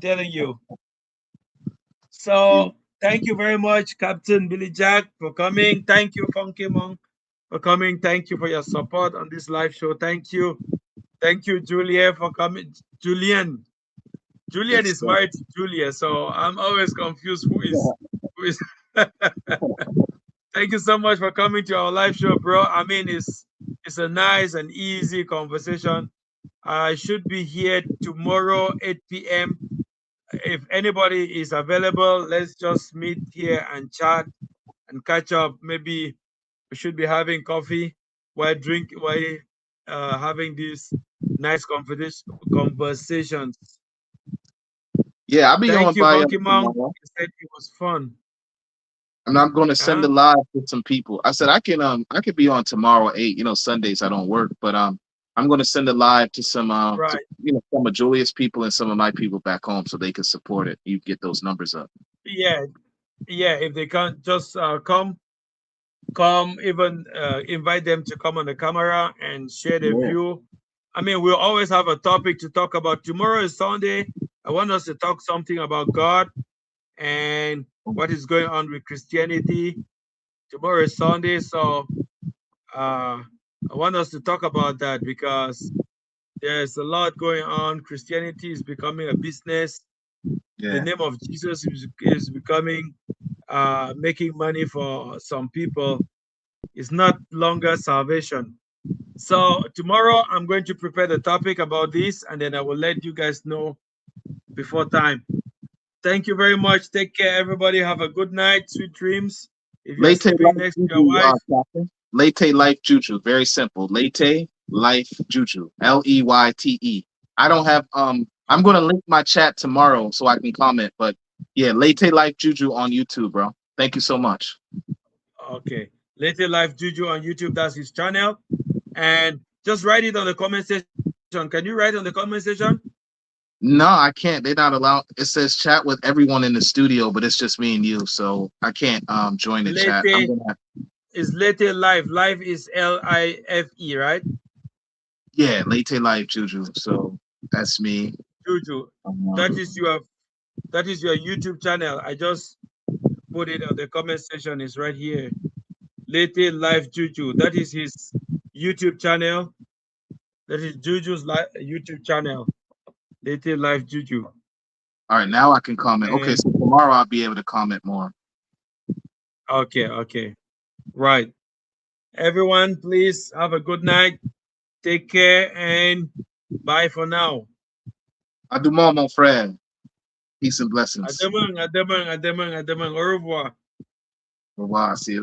Speaker 1: telling you.
Speaker 2: You
Speaker 1: So thank you very much, Captain Billy Jack, for coming. Thank you, Funky Monk, for coming. Thank you for your support on this live show. Thank you. Thank you, Julia, for coming. Julian. Julian
Speaker 2: yes,
Speaker 1: is
Speaker 2: sir.
Speaker 1: married to Julia, so I'm always confused who is. Thank you so much for coming to our live show, bro. I mean, it's a nice and easy conversation. I should be here tomorrow, 8 p.m. If anybody is available, let's just meet here and chat and catch up. Maybe we should be having coffee while having these nice conversations.
Speaker 2: Yeah, I'll be
Speaker 1: Thank
Speaker 2: on
Speaker 1: you,
Speaker 2: by
Speaker 1: Funky Monk.
Speaker 2: tomorrow.
Speaker 1: You said it was fun.
Speaker 2: And I'm gonna send
Speaker 1: Huh?
Speaker 2: a live to some people. I said I could be on tomorrow at 8. You know, Sundays I don't work, but I'm gonna send a live to some
Speaker 1: Right.
Speaker 2: some of Julia's people and some of my people back home so they can support it. You get those numbers up.
Speaker 1: Yeah. Yeah. If they can't just come, even invite them to come on the camera and share their
Speaker 2: Yeah.
Speaker 1: view. I mean, we'll always have a topic to talk about. Tomorrow is Sunday. I want us to talk something about God and what is going on with Christianity. Tomorrow is Sunday, so I want us to talk about that because there's a lot going on. Christianity is becoming a business. The
Speaker 2: Yeah.
Speaker 1: name of Jesus is becoming making money for some people. It's not longer salvation. So tomorrow I'm going to prepare the topic about this, and then I will let you guys know before time. Thank you very much. Take care, everybody. Have a good night. Sweet dreams. If you are
Speaker 2: Late
Speaker 1: sleeping
Speaker 2: life
Speaker 1: next to your
Speaker 2: Juju,
Speaker 1: wife,
Speaker 2: Captain. Leyte Life Juju. Very simple. Leyte Life Juju. Leyte. I don't have I'm gonna link my chat tomorrow so I can comment. But yeah, Leyte Life Juju on YouTube, bro. Thank you so much.
Speaker 1: Okay. Later Life Juju on YouTube, that's his channel. And just write it on the comment section. Can you write on the comment section?
Speaker 2: No, I can't. They're not allowed. It says chat with everyone in the studio, but it's just me and you, so I can't join the chat. I'm
Speaker 1: Lete
Speaker 2: gonna
Speaker 1: is Lete Life. Life is Life, right?
Speaker 2: yeah, Leyte Life Juju. So that's me.
Speaker 1: Juju. That is
Speaker 2: Um,
Speaker 1: your that is your YouTube channel. I just put it on the comment section. It's right here. Lete Life Juju. That is his YouTube channel. That is Juju's YouTube channel. Lete Life Juju.
Speaker 2: all right, now I can comment. Okay,
Speaker 1: And
Speaker 2: so tomorrow I'll be able to comment more.
Speaker 1: okay, okay. Right. Everyone, please have a good night. Take care and bye for now.
Speaker 2: Aduma, mon frère. Peace and blessings.
Speaker 1: À demain, à demain, à demain, à demain. Au revoir.
Speaker 2: Au revoir. See you later.